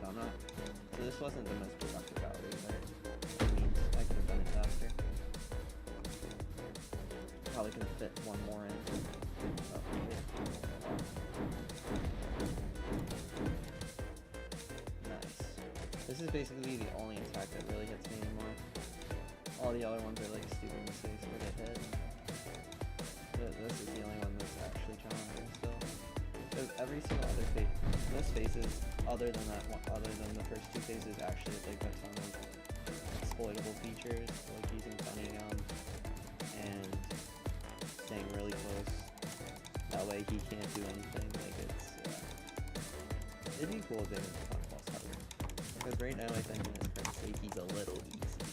so I'm not. So this wasn't the most productive hour either. Which means I could have done it faster. Probably could have fit one more in. Oh, nice. This is basically the only attack that really hits me anymore. All the other ones are like stupid mistakes where they hit. This is the only one that's actually challenging still. Because every single other phase, most phases, other than that one, other than the first 2 phases, actually like a ton of exploitable features, like using funny gum and staying really close. That way he can't do anything. Like it'd be cool if they would fun boss harder. Because right now I think in his current state he's a little easy.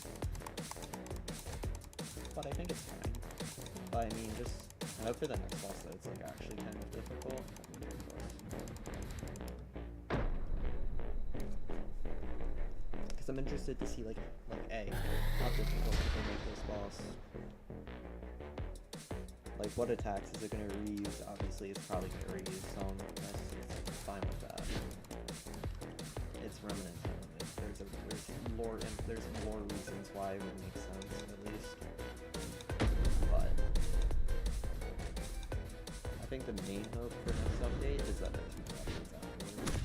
But I think it's fine. But I mean, just I hope for the next boss that it's like actually kind of difficult. Because I'm interested to see like A, how difficult they make this boss. Like, what attacks is it going to reuse? Obviously, it's probably going to reuse some. That's fine with that. It's remnant time. There's lore reasons why it would make sense, at least. But I think the main hope for next update is that the 2 updates afterwards.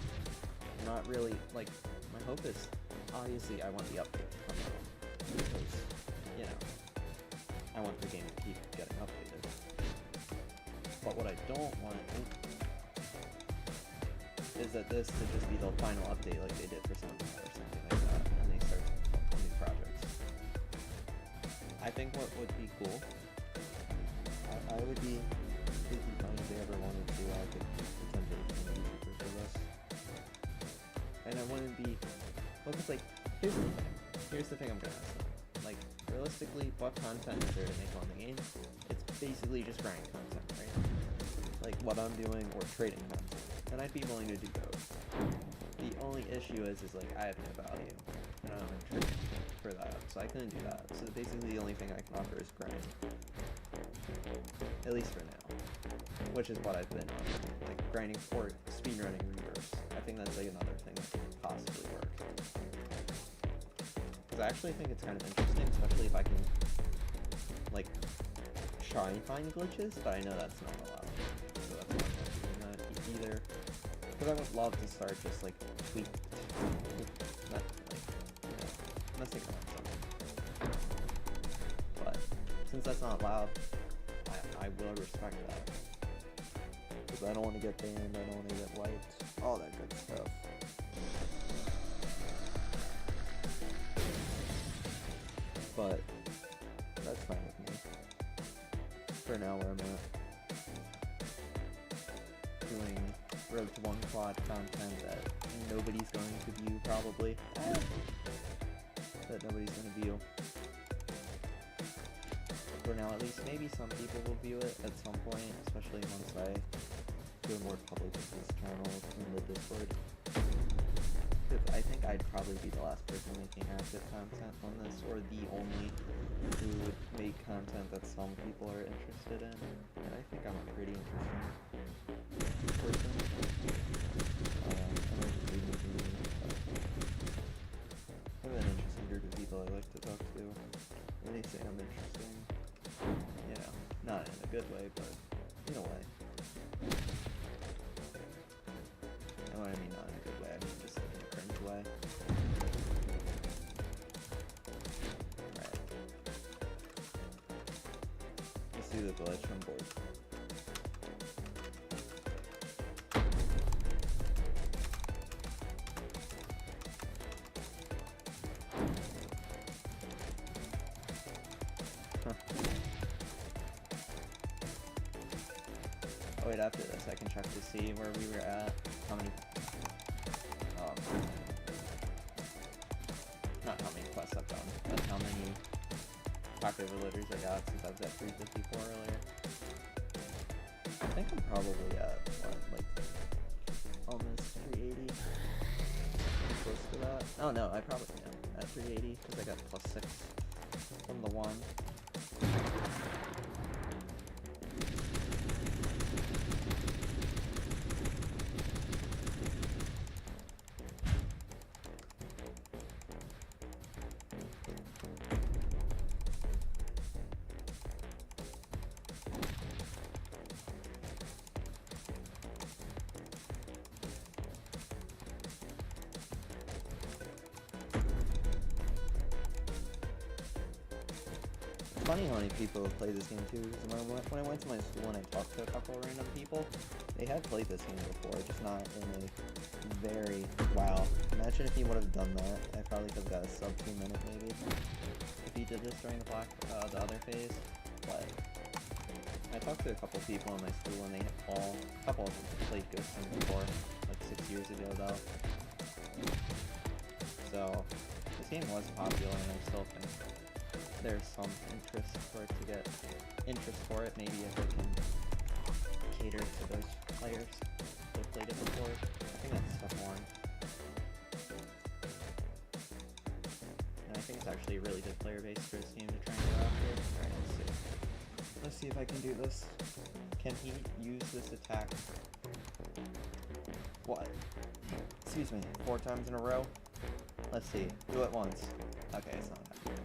Not really, like, my hope is, obviously, I want the update to come out. Because, you know, I want the game to keep getting updated. But what I don't want is that this to just be the final update like they did for something or something like that, and they start new projects. I think what would be cool, I would be completely fine if they ever wanted to, I could potentially become a YouTuber for this. And I wouldn't be, well, it's like, here's the thing I'm gonna ask them. Like, realistically, what content is there to make on the game? It's basically just grind content, right? Like what I'm doing, or trading content. And I'd be willing to do both. The only issue is like I have no value, and I don't have trading for that, so I couldn't do that. So basically the only thing I can offer is grind. At least for now. Which is what I've been on. Like grinding for speedrunning rebirth. I think that's like another thing that could possibly work. Because I actually think it's kind of interesting, especially if I can like try and find glitches, but I know that's not allowed. So that's why I'm not doing that either. Because I would love to start just like tweak, not like, you know, messing around something. But since that's not allowed, I will respect that. Because I don't want to get banned, I don't want to get wiped, all that good stuff. But that's fine with me. For now, where I'm at. Doing Road to 1 Quad content that nobody's going to view, probably. That nobody's going to view. For now, at least, maybe some people will view it at some point, especially once I do a more public business channel in the Discord. Because I think I'd probably be the last person making active content on this, or the only who would make content that some people are interested in. And I think I'm a pretty interesting person. I might just be making I'm an interesting group of people I like to talk to. And they say I'm interesting. You know, not in a good way, but in a way. And when I mean not in a good way, I mean just like in a cringe way. Alright. Let's do the glitch on board. Oh wait, after this I can check to see where we were at, how many, not how many quests I've done, but how pocket overloaders I got since I was at 354 earlier. I think I'm probably at, what, like, almost 380. Close to that. Oh no, I probably am at 380 because I got +6 from the one. Funny how many people have played this game too, because when I went to my school and I talked to a couple of random people, they had played this game before, just not in a very, wow. Imagine if he would have done that. I probably could have got a sub 2 minute maybe, if he did this during the other phase, but I talked to a couple of people in my school and they a couple of them played Ghost Sim before, like 6 years ago though. So, this game was popular and I still think there's some interest for it to get maybe if it can cater to those players that played it before. I think that's step 1. And I think it's actually a really good player base for this game to try and go after. Alright, let's see if I can do this. Can he use this attack? What? Excuse me, 4 times in a row? Let's see, do it once. Okay, it's not happening.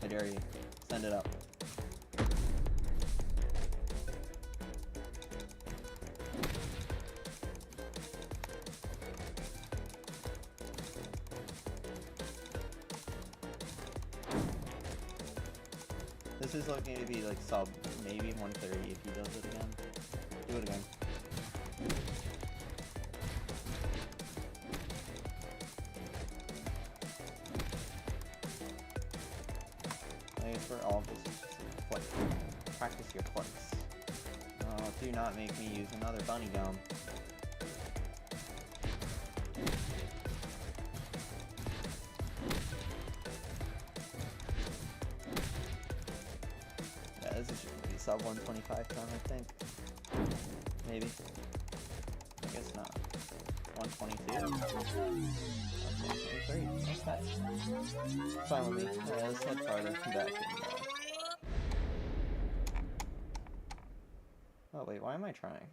I dare you. Send it up. This is looking to be like sub maybe 130 if he does it again. Do it again. I guess for all of this is just flick. Practice your flicks. Oh, do not make me use another bunny gum. Yeah, this is just be sub 125 time, I think. Maybe. I guess not. 122? 123. Okay. Fine with me. Yeah, let's head farther. Come back and, oh wait, why am I trying?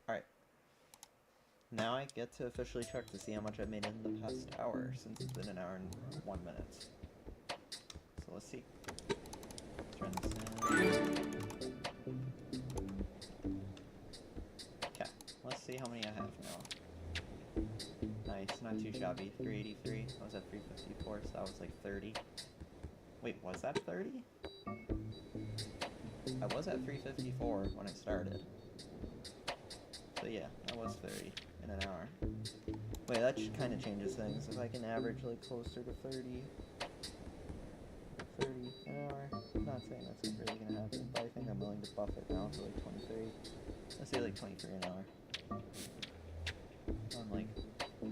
Alright. Now I get to officially check to see how much I've made in the past hour, since it's been an hour and 1 minute. So let's see. Turn this down. Okay, let's see how many I have now. Nice, not too shabby. 383. I was at 354, so that was like 30. Wait, was that 30? I was at 354 when I started. So yeah, that was 30 in an hour. Wait, that kind of changes things. If I can average like closer to 30 an hour, I'm not saying that's really gonna happen, but I think I'm willing to buff it now to like 23. Let's say like 23 an hour. I'm like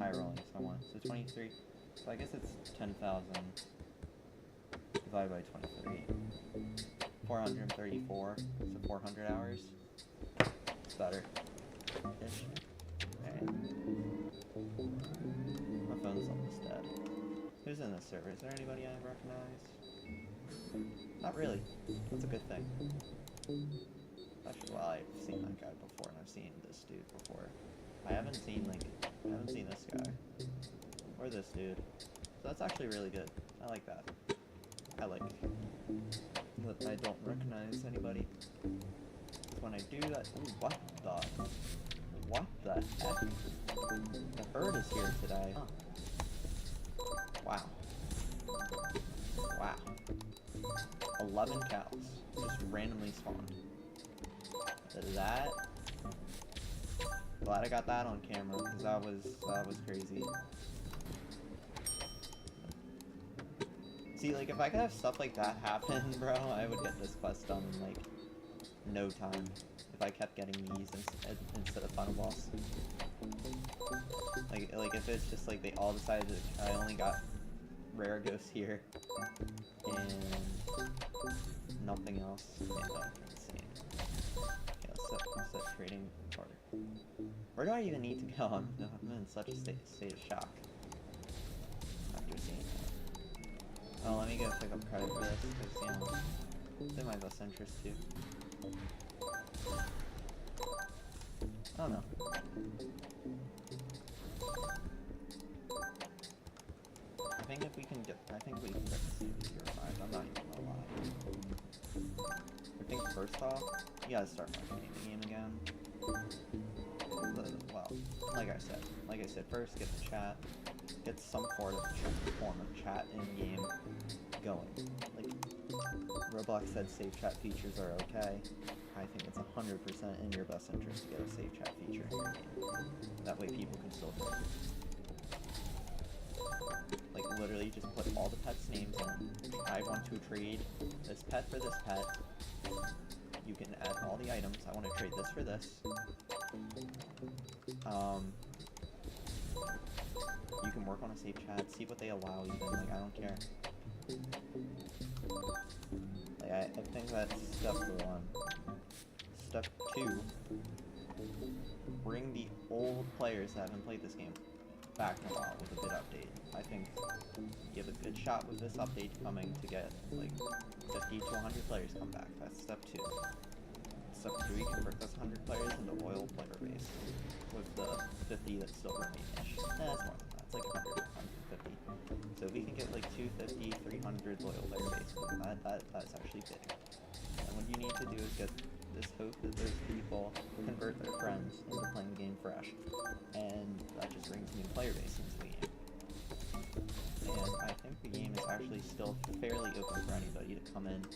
high rolling someone. So 23. So I guess it's 10,000 divided by 23. 434. So 400 hours. It's better. Ish. Okay. My phone's almost dead. Who's in this server? Is there anybody I recognize? Not really. That's a good thing. Actually, well, I've seen that guy before, and I've seen this dude before. I haven't seen this guy. Or this dude. So that's actually really good. I like that. I like that I don't recognize anybody. When I do that, ooh, what the heck? The herd is here today. Wow. Wow. 11 cows just randomly spawned. That. Glad I got that on camera because that was crazy. See, like if I could have stuff like that happen, bro, I would get this quest done in like no time. If I kept getting these instead of final boss. Like if it's just like they all decided that I only got rare ghosts here and nothing else. Man, that would be insane. Okay, let's set trading card. Where do I even need to go? I'm in such a state of shock after seeing that. Oh, let me go pick up credit for this because, you know, it's in my best interest too. Oh no. I think we can get the series revive. I'm not even gonna lie. I think first off, you gotta start marketing the game again. Well, like I said, first get the chat, get some form of chat in game going. Like Roblox said, safe chat features are okay. I think it's 100% in your best interest to get a safe chat feature in your game. That way people can still play. Like literally just put all the pets' names in. I want to trade this pet for this pet. You can add all the items. I want to trade this for this. You can work on a safe chat, see what they allow even, like I don't care. Like I think that's step 1. Step 2, bring the old players that haven't played this game back in a while with a good update. I think you have a good shot with this update coming to get like 50 to 100 players come back. That's step 2. Step 3, convert those 100 players into loyal player base with the 50 that still remain-ish. That's more than that. It's like 100, 150. So if we can get like 250, 300 loyal player base, that's actually big. And what you need to do is get this hope that those people convert their friends into playing the game fresh. And that just brings new player base into the game. And I think the game is actually still fairly open for anybody to come in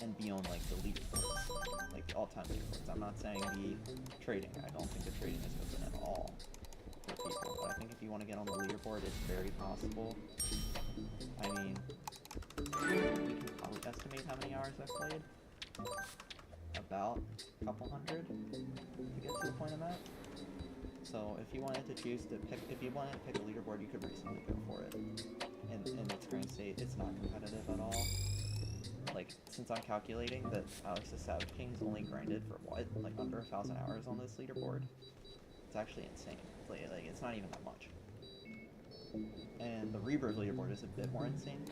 and be on like the leaderboards, like the all-time leaderboards. I'm not saying the trading. I don't think the trading is open at all for people. But I think if you want to get on the leaderboard, it's very possible. I mean, we can probably estimate how many hours I've played. About a couple hundred to get to the point I'm at. So if you wanted to choose to pick, if you wanted to pick a leaderboard, you could recently go for it. In its current state, it's not competitive at all. Like, since I'm calculating that Alex the Savage King's only grinded for what, like under 1,000 hours on this leaderboard, it's actually insane. Like it's not even that much. And the rebirth leaderboard is a bit more insane,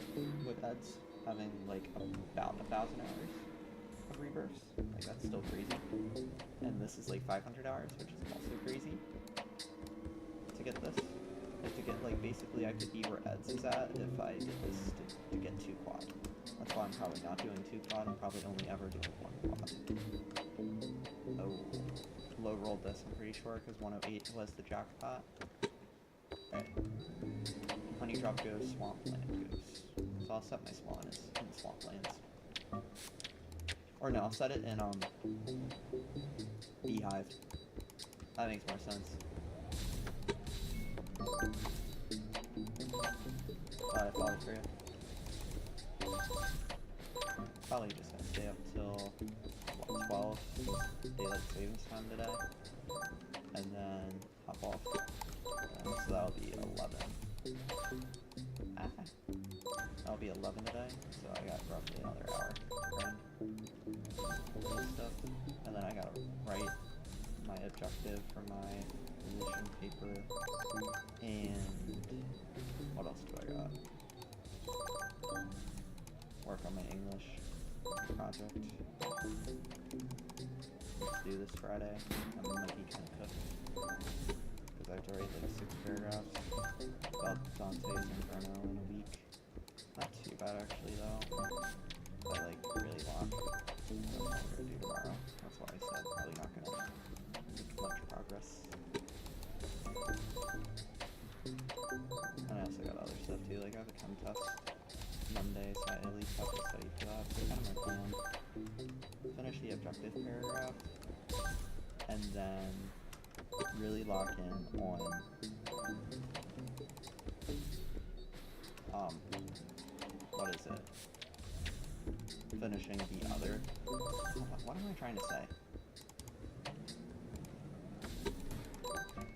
with Eds having like about 1,000 hours of rebirths. Like that's still crazy. And this is like 500 hours, which is also crazy. To get this, like to get like basically I could be where Eds is at if I did this to get 2 quad. That's why I'm probably not doing 2 quad. I'm probably only ever doing 1 quad. Oh, low rolled this. I'm pretty sure because 108 was the jackpot. Right. Honey drop goes, swampland goes. So I'll set my spawn in swamplands. Or no, I'll set it in beehive. That makes more sense. Glad I followed through. Probably just gonna stay up till what, 12 daylight savings time today, and then hop off. So that'll be 11. That'll be 11 today. So I got roughly another hour to grind this stuff, and then I gotta write my objective for my position paper, and what else do I got? Work on my English project. Let's do this Friday. I might be kind of cooked. to write like 6 paragraphs about Dante's Inferno in a week. Not too bad actually though. I like really locked. That's what I'm gonna do tomorrow. That's why I said probably not gonna make much progress. And I also got other stuff too, like I have a chem test Monday, so I at least have to study for that. So kind of my plan. Finish the objective paragraph, and then really lock in on what is it? Finishing the other. What am I trying to say?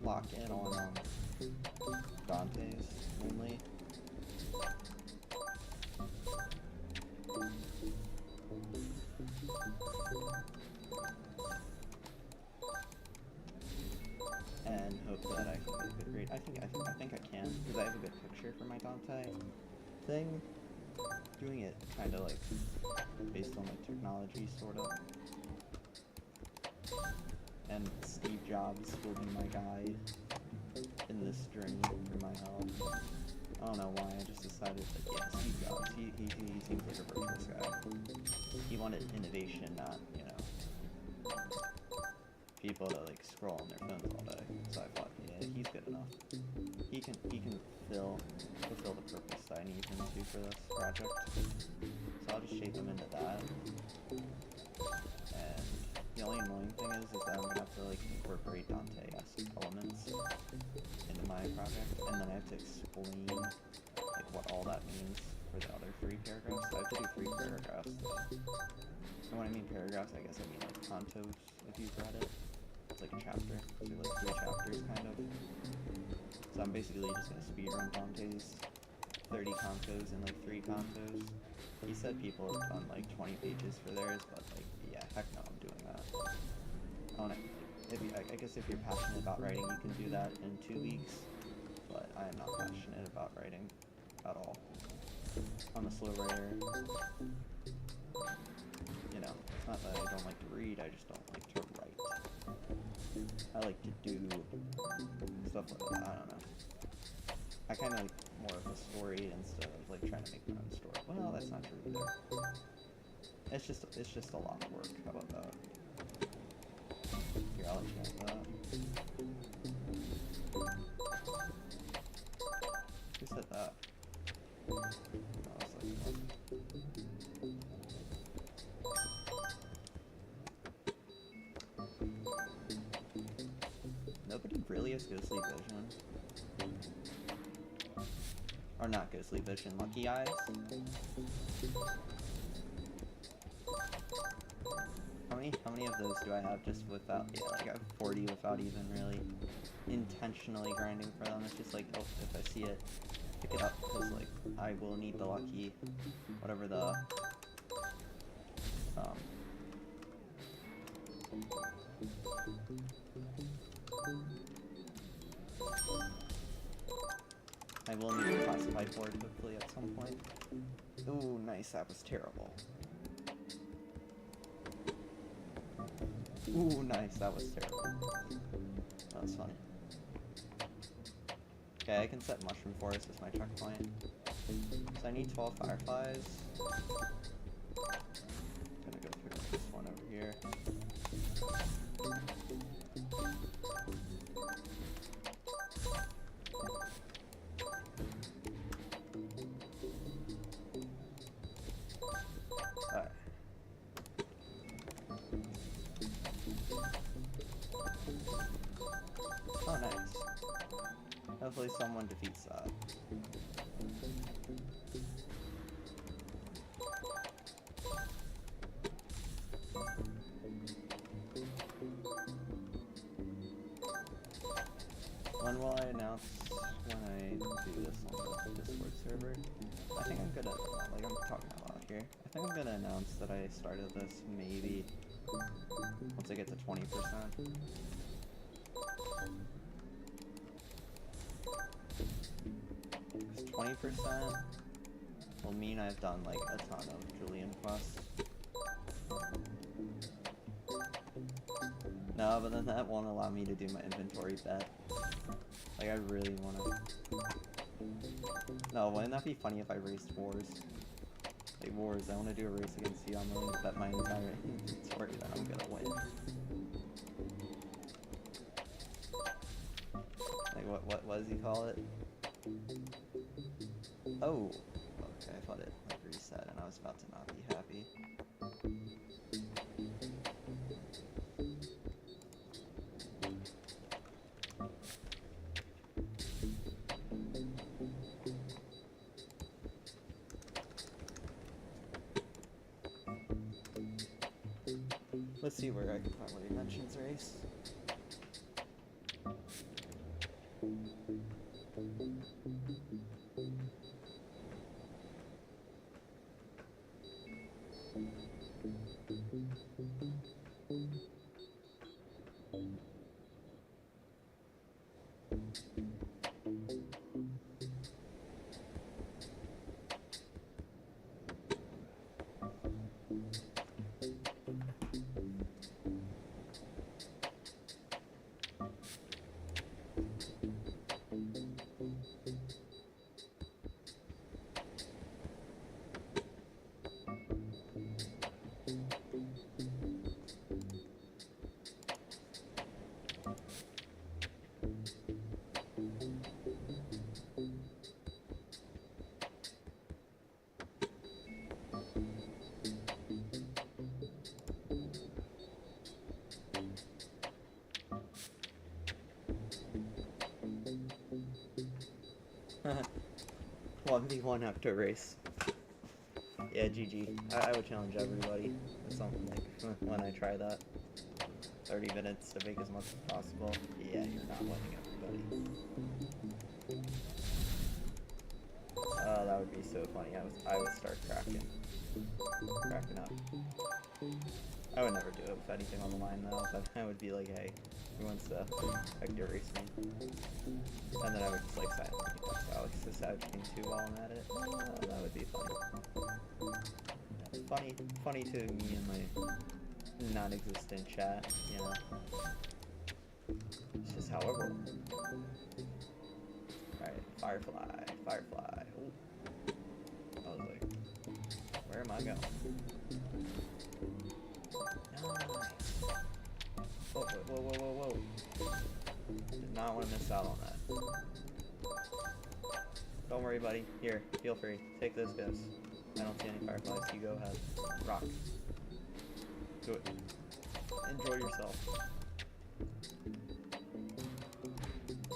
Lock in on Dante's only. And hope that I can get a good grade. I think I can, because I have a good picture for my Dante thing. Doing it kind of like based on like technology, sort of. And Steve Jobs will be my guide in this journey for my health. I don't know why, I just decided that, yeah, Steve Jobs, he seems like a virtuous guy. He wanted innovation, not, you know, people to like scroll on their phones all day. So I thought, yeah, he's good enough. He can fulfill the purpose that I need him to for this project. So I'll just shape him into that. And the only annoying thing is that I'm gonna have to like incorporate Dante-esque elements into my project, and then I have to explain like what all that means for the other 3 paragraphs. So I have to do 3 paragraphs. And when I mean paragraphs, I guess I mean like cantos, if you've read it. It's like a chapter. So like 3 chapters kind of. So I'm basically just gonna speedrun Dante's 30 cantos and like 3 cantos. He said people have done like 20 pages for theirs, but like, yeah, heck no, I'm doing that. I guess if you're passionate about writing, you can do that in 2 weeks, but I am not passionate about writing at all. I'm a slow writer. You know, it's not that I don't like to read, I just don't like to write. I like to do stuff like that, I don't know. I kind of like more of a story instead of like trying to make my own story. Well, that's not true either. It's just a lot of work. How about that? Here, I'll let you have that. Who said that? Oh, that's like fun. Nobody really has ghostly vision. Or not ghostly vision, lucky eyes. How many of those do I have just without, yeah, like I have 40 without even really intentionally grinding for them. It's just like, oh, if I see it, pick it up, because like, I will need the lucky, whatever the, I will need a classified board hopefully at some point. Ooh, nice, that was terrible. Ooh, nice, that was terrible. That was funny. Okay, I can set Mushroom Forest as my checkpoint. So I need 12 Fireflies. Gonna go through this one over here. Alright. Oh, nice. Hopefully someone defeats that. When will I announce when I do this on the Discord server? I think I'm gonna, like I'm talking out loud here. I think I'm gonna announce that I started this maybe once I get to 20%. 20% will mean I've done like a ton of Julian quests. No, but then that won't allow me to do my inventory bet. Like, I really want to... No, wouldn't that be funny if I raced Wars? Like, Wars, I want to do a race against you. I'm willing to bet my entire inventory that I'm gonna win. Like, what does he call it? Oh! Okay, I thought it, like, reset, and I was about to not be happy. Let's see where I can find where he mentions race. One v one after race. Yeah, GG. I would challenge everybody with something like when I try that. 30 minutes to make as much as possible. Yeah, you're not winning everybody. Oh, that would be so funny. I would start cracking up. I would never do it with anything on the line though, but I would be like, hey, who wants to vector race me? And then I would just like silently text Alex to savage me too while I'm at it. That would be funny. Funny to me and my non-existent chat, you know. It's just how I roll. Alright, Firefly. Ooh. I was like, where am I going? Nice. Whoa. Did not want to miss out on that. Don't worry, buddy. Here, feel free. Take this, guys. I don't see any fireflies. You go ahead. Rock. Do it. Enjoy yourself.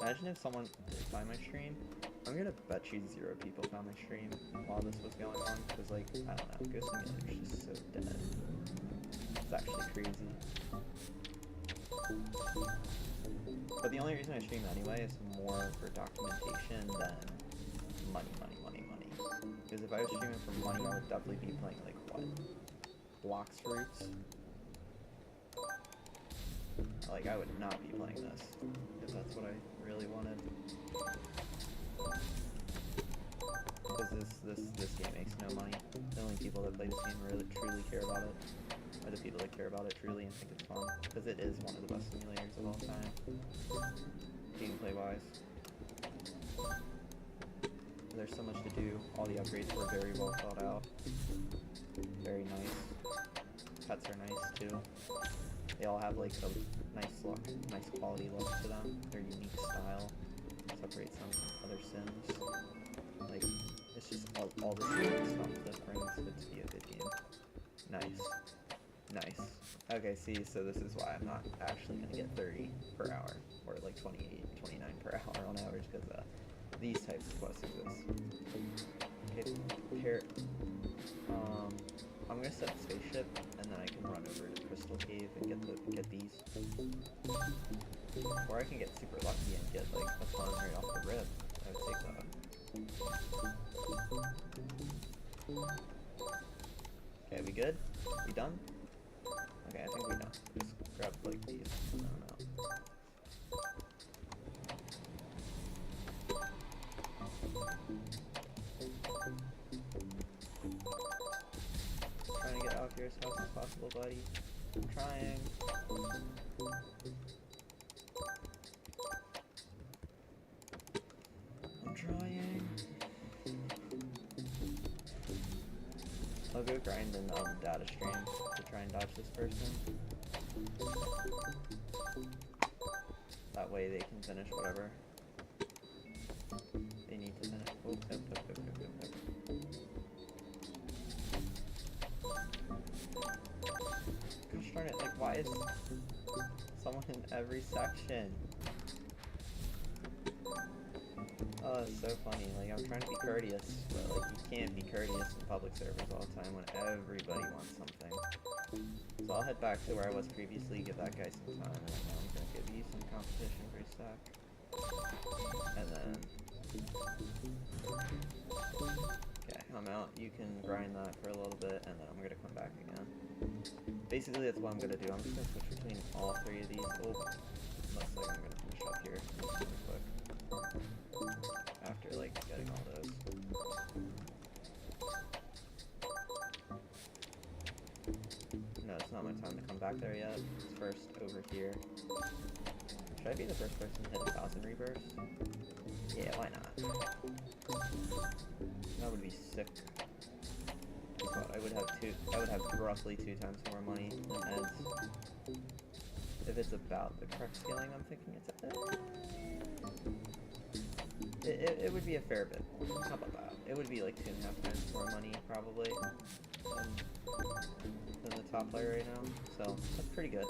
Imagine if someone did find my stream. I'm gonna bet you 0 people found my stream while this was going on, because, like, I don't know, Ghost Simulator's just so dead. It's actually crazy. But the only reason I stream anyway is more for documentation than money. Because if I was streaming for money, I would definitely be playing, like, what? Blocks Roots? Like, I would not be playing this, if that's what I really wanted. Because this game makes no money. The only people that play this game really truly care about it are the people that care about it truly and think it's fun. Because it is one of the best simulators of all time, gameplay-wise. There's so much to do. All the upgrades were very well thought out. Very nice. Pets are nice too. They all have like a nice quality look to them. Their unique style separates them from other Sims. Like, it's just all the different stuff that brings it to be a good game. Nice. Okay, see, so this is why I'm not actually gonna get 30 per hour, or like 28, 29 per hour on average, because these types of quests exist. Okay, I'm gonna set spaceship, and then I can run over to Crystal Cave and get these. Or I can get super lucky and get like a ton right off the rip. I would take that. Okay, we good? We done? Okay, I think we done. Just grab like these. I don't know. Trying to get out here as fast as possible, buddy. I'm trying. I'll go grind in data stream to try and dodge this person. That way they can finish whatever they need to finish. Oh, nope. Gosh darn it, like why is someone in every section? Oh, it's so funny. Like, I'm trying to be courteous, but, like, you can't be courteous in public servers all the time when everybody wants something. So I'll head back to where I was previously, give that guy some time, and then I'm gonna give you some competition for a sec. And then... okay, I'm out. You can grind that for a little bit, and then I'm gonna come back again. Basically, that's what I'm gonna do. I'm just gonna switch between all three of these. Oh, looks like I'm gonna finish up here really quick. After, like, getting all those. No, it's not my time to come back there yet. It's first over here. Should I be the first person to hit 1,000 rebirths? Yeah, why not? That would be sick. But I would have roughly 2 times more money than Ed's. If it's about the correct scaling I'm thinking it's at. It would be a fair bit more. How about that? It would be like 2.5 times more money, probably, than the top player right now. So, that's pretty good.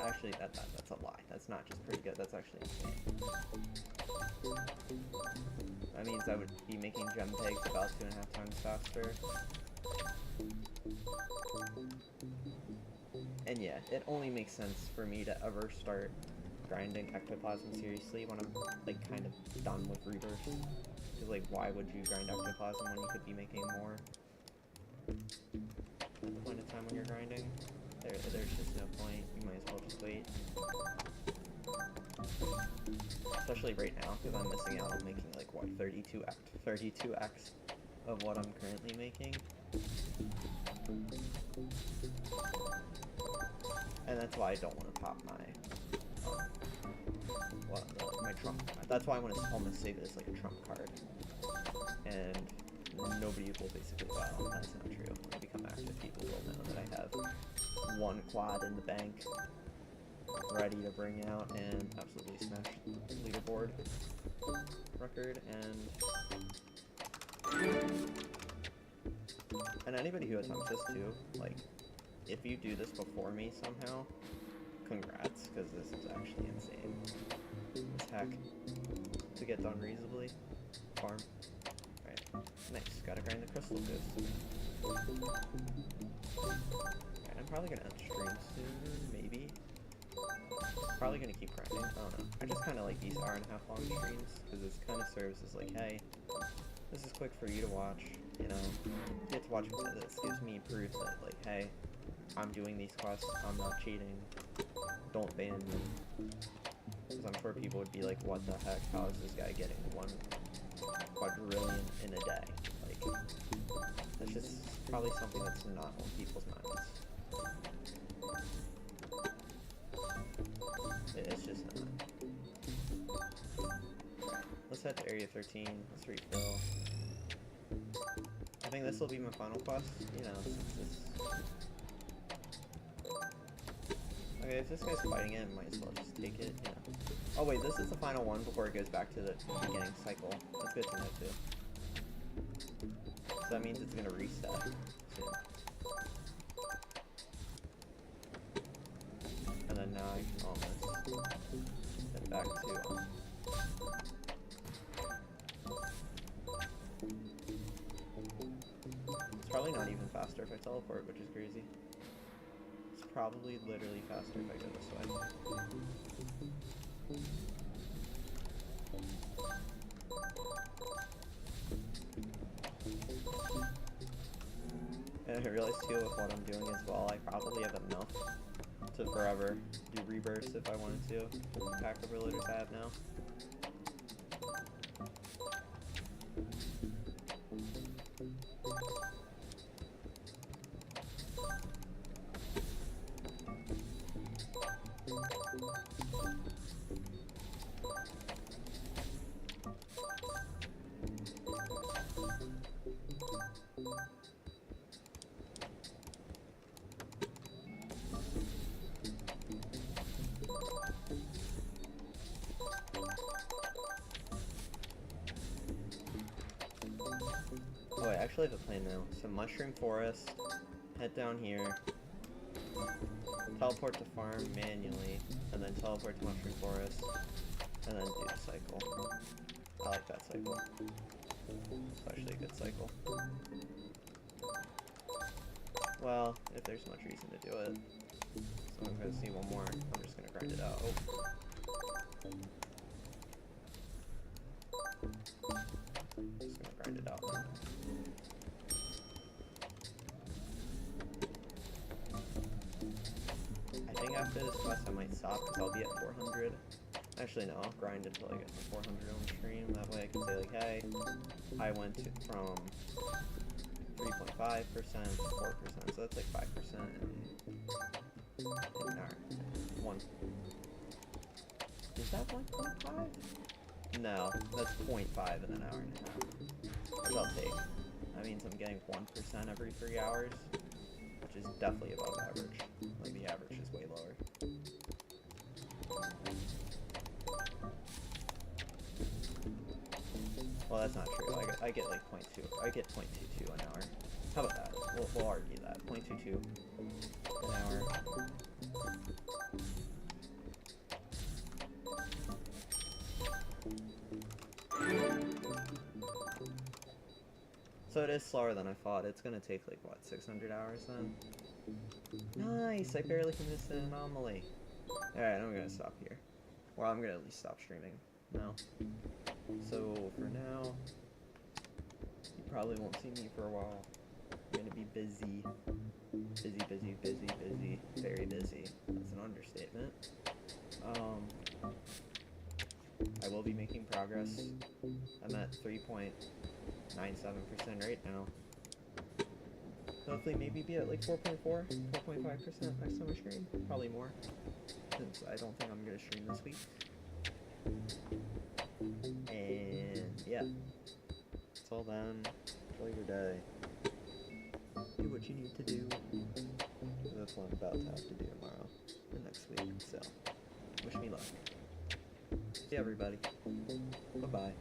Actually, that's a lie. That's not just pretty good, that's actually insane. That means I would be making gem pegs about 2.5 times faster. And yeah, it only makes sense for me to ever start grinding ectoplasm seriously when I'm, like, kind of done with rebirth. Because, like, why would you grind ectoplasm when you could be making more at the point in time when you're grinding? There's just no point. You might as well just wait. Especially right now, because I'm missing out on making, like, what, 32x of what I'm currently making. And that's why I don't want to pop my my trump card. That's why I want to almost save it as like a trump card. And nobody will basically, well, that's not true. When I become active, people will know that I have 1 quad in the bank, ready to bring out and absolutely smash the leaderboard record. And anybody who attempts this too, like, if you do this before me somehow, congrats, because this is actually insane. This hack to get done reasonably. Farm. Right. Nice. Gotta grind the crystal ghost. Right, I'm probably gonna end stream soon, maybe. Probably gonna keep grinding. I don't know. I just kind of like these hour-and-a-half long streams, because this kind of serves as like, hey, this is quick for you to watch, you know. You get to watch this. Gives me proof that, like, hey, I'm doing these quests, I'm not cheating, don't ban me. Because I'm sure people would be like, what the heck, how is this guy getting 1 quadrillion in a day? Like, that's just probably something that's not on people's minds. It's just not. Let's head to Area 13, let's refill. I think this will be my final quest, you know, since this... Okay, if this guy's fighting it, might as well just take it, yeah. Oh wait, this is the final one before it goes back to the beginning cycle. That's good to know too. So that means it's gonna reset soon. And then now I can almost get back to, it's probably not even faster if I teleport, which is crazy. Probably literally faster if I go this way. And I realized too with what I'm doing as well, I probably have enough to forever do rebirths if I wanted to, with the pack overloaders I have now. actually have a plan now. So Mushroom Forest, head down here, teleport to farm manually, and then teleport to Mushroom Forest, and then do the cycle. I like that cycle. It's actually a good cycle. Well, if there's much reason to do it. So I'm gonna see one more. I'm just gonna grind it out. Oh. Just gonna grind it out now. I think after this quest I might stop because I'll be at 400. Actually no, I'll grind until I get to 400 on stream. That way I can say like, hey, I went from 3.5% to 4%, so that's like 5% in an hour. Is that 1.5? No, that's 0.5 in an hour and a half. Which I'll take. That means I'm getting 1% every 3 hours, which is definitely above average. Like, the average is way lower. Well, that's not true. I get like 0.2. I get 0.22 an hour. How about that? We'll argue that. 0.22 an hour. So it is slower than I thought. It's gonna take like, what, 600 hours then? Nice! I barely missed an anomaly. Alright, I'm gonna stop here. Well, I'm gonna at least stop streaming now. So, for now, you probably won't see me for a while. I'm gonna be busy. Busy. Very busy. That's an understatement. I will be making progress. I'm at 3.97% right now. Hopefully maybe be at like 4.4, 4.5% next time I stream. Probably more, since I don't think I'm gonna stream this week. And yeah. Until then, enjoy your day. Do what you need to do. That's what I'm about to have to do tomorrow and next week, so wish me luck. See everybody. Bye-bye.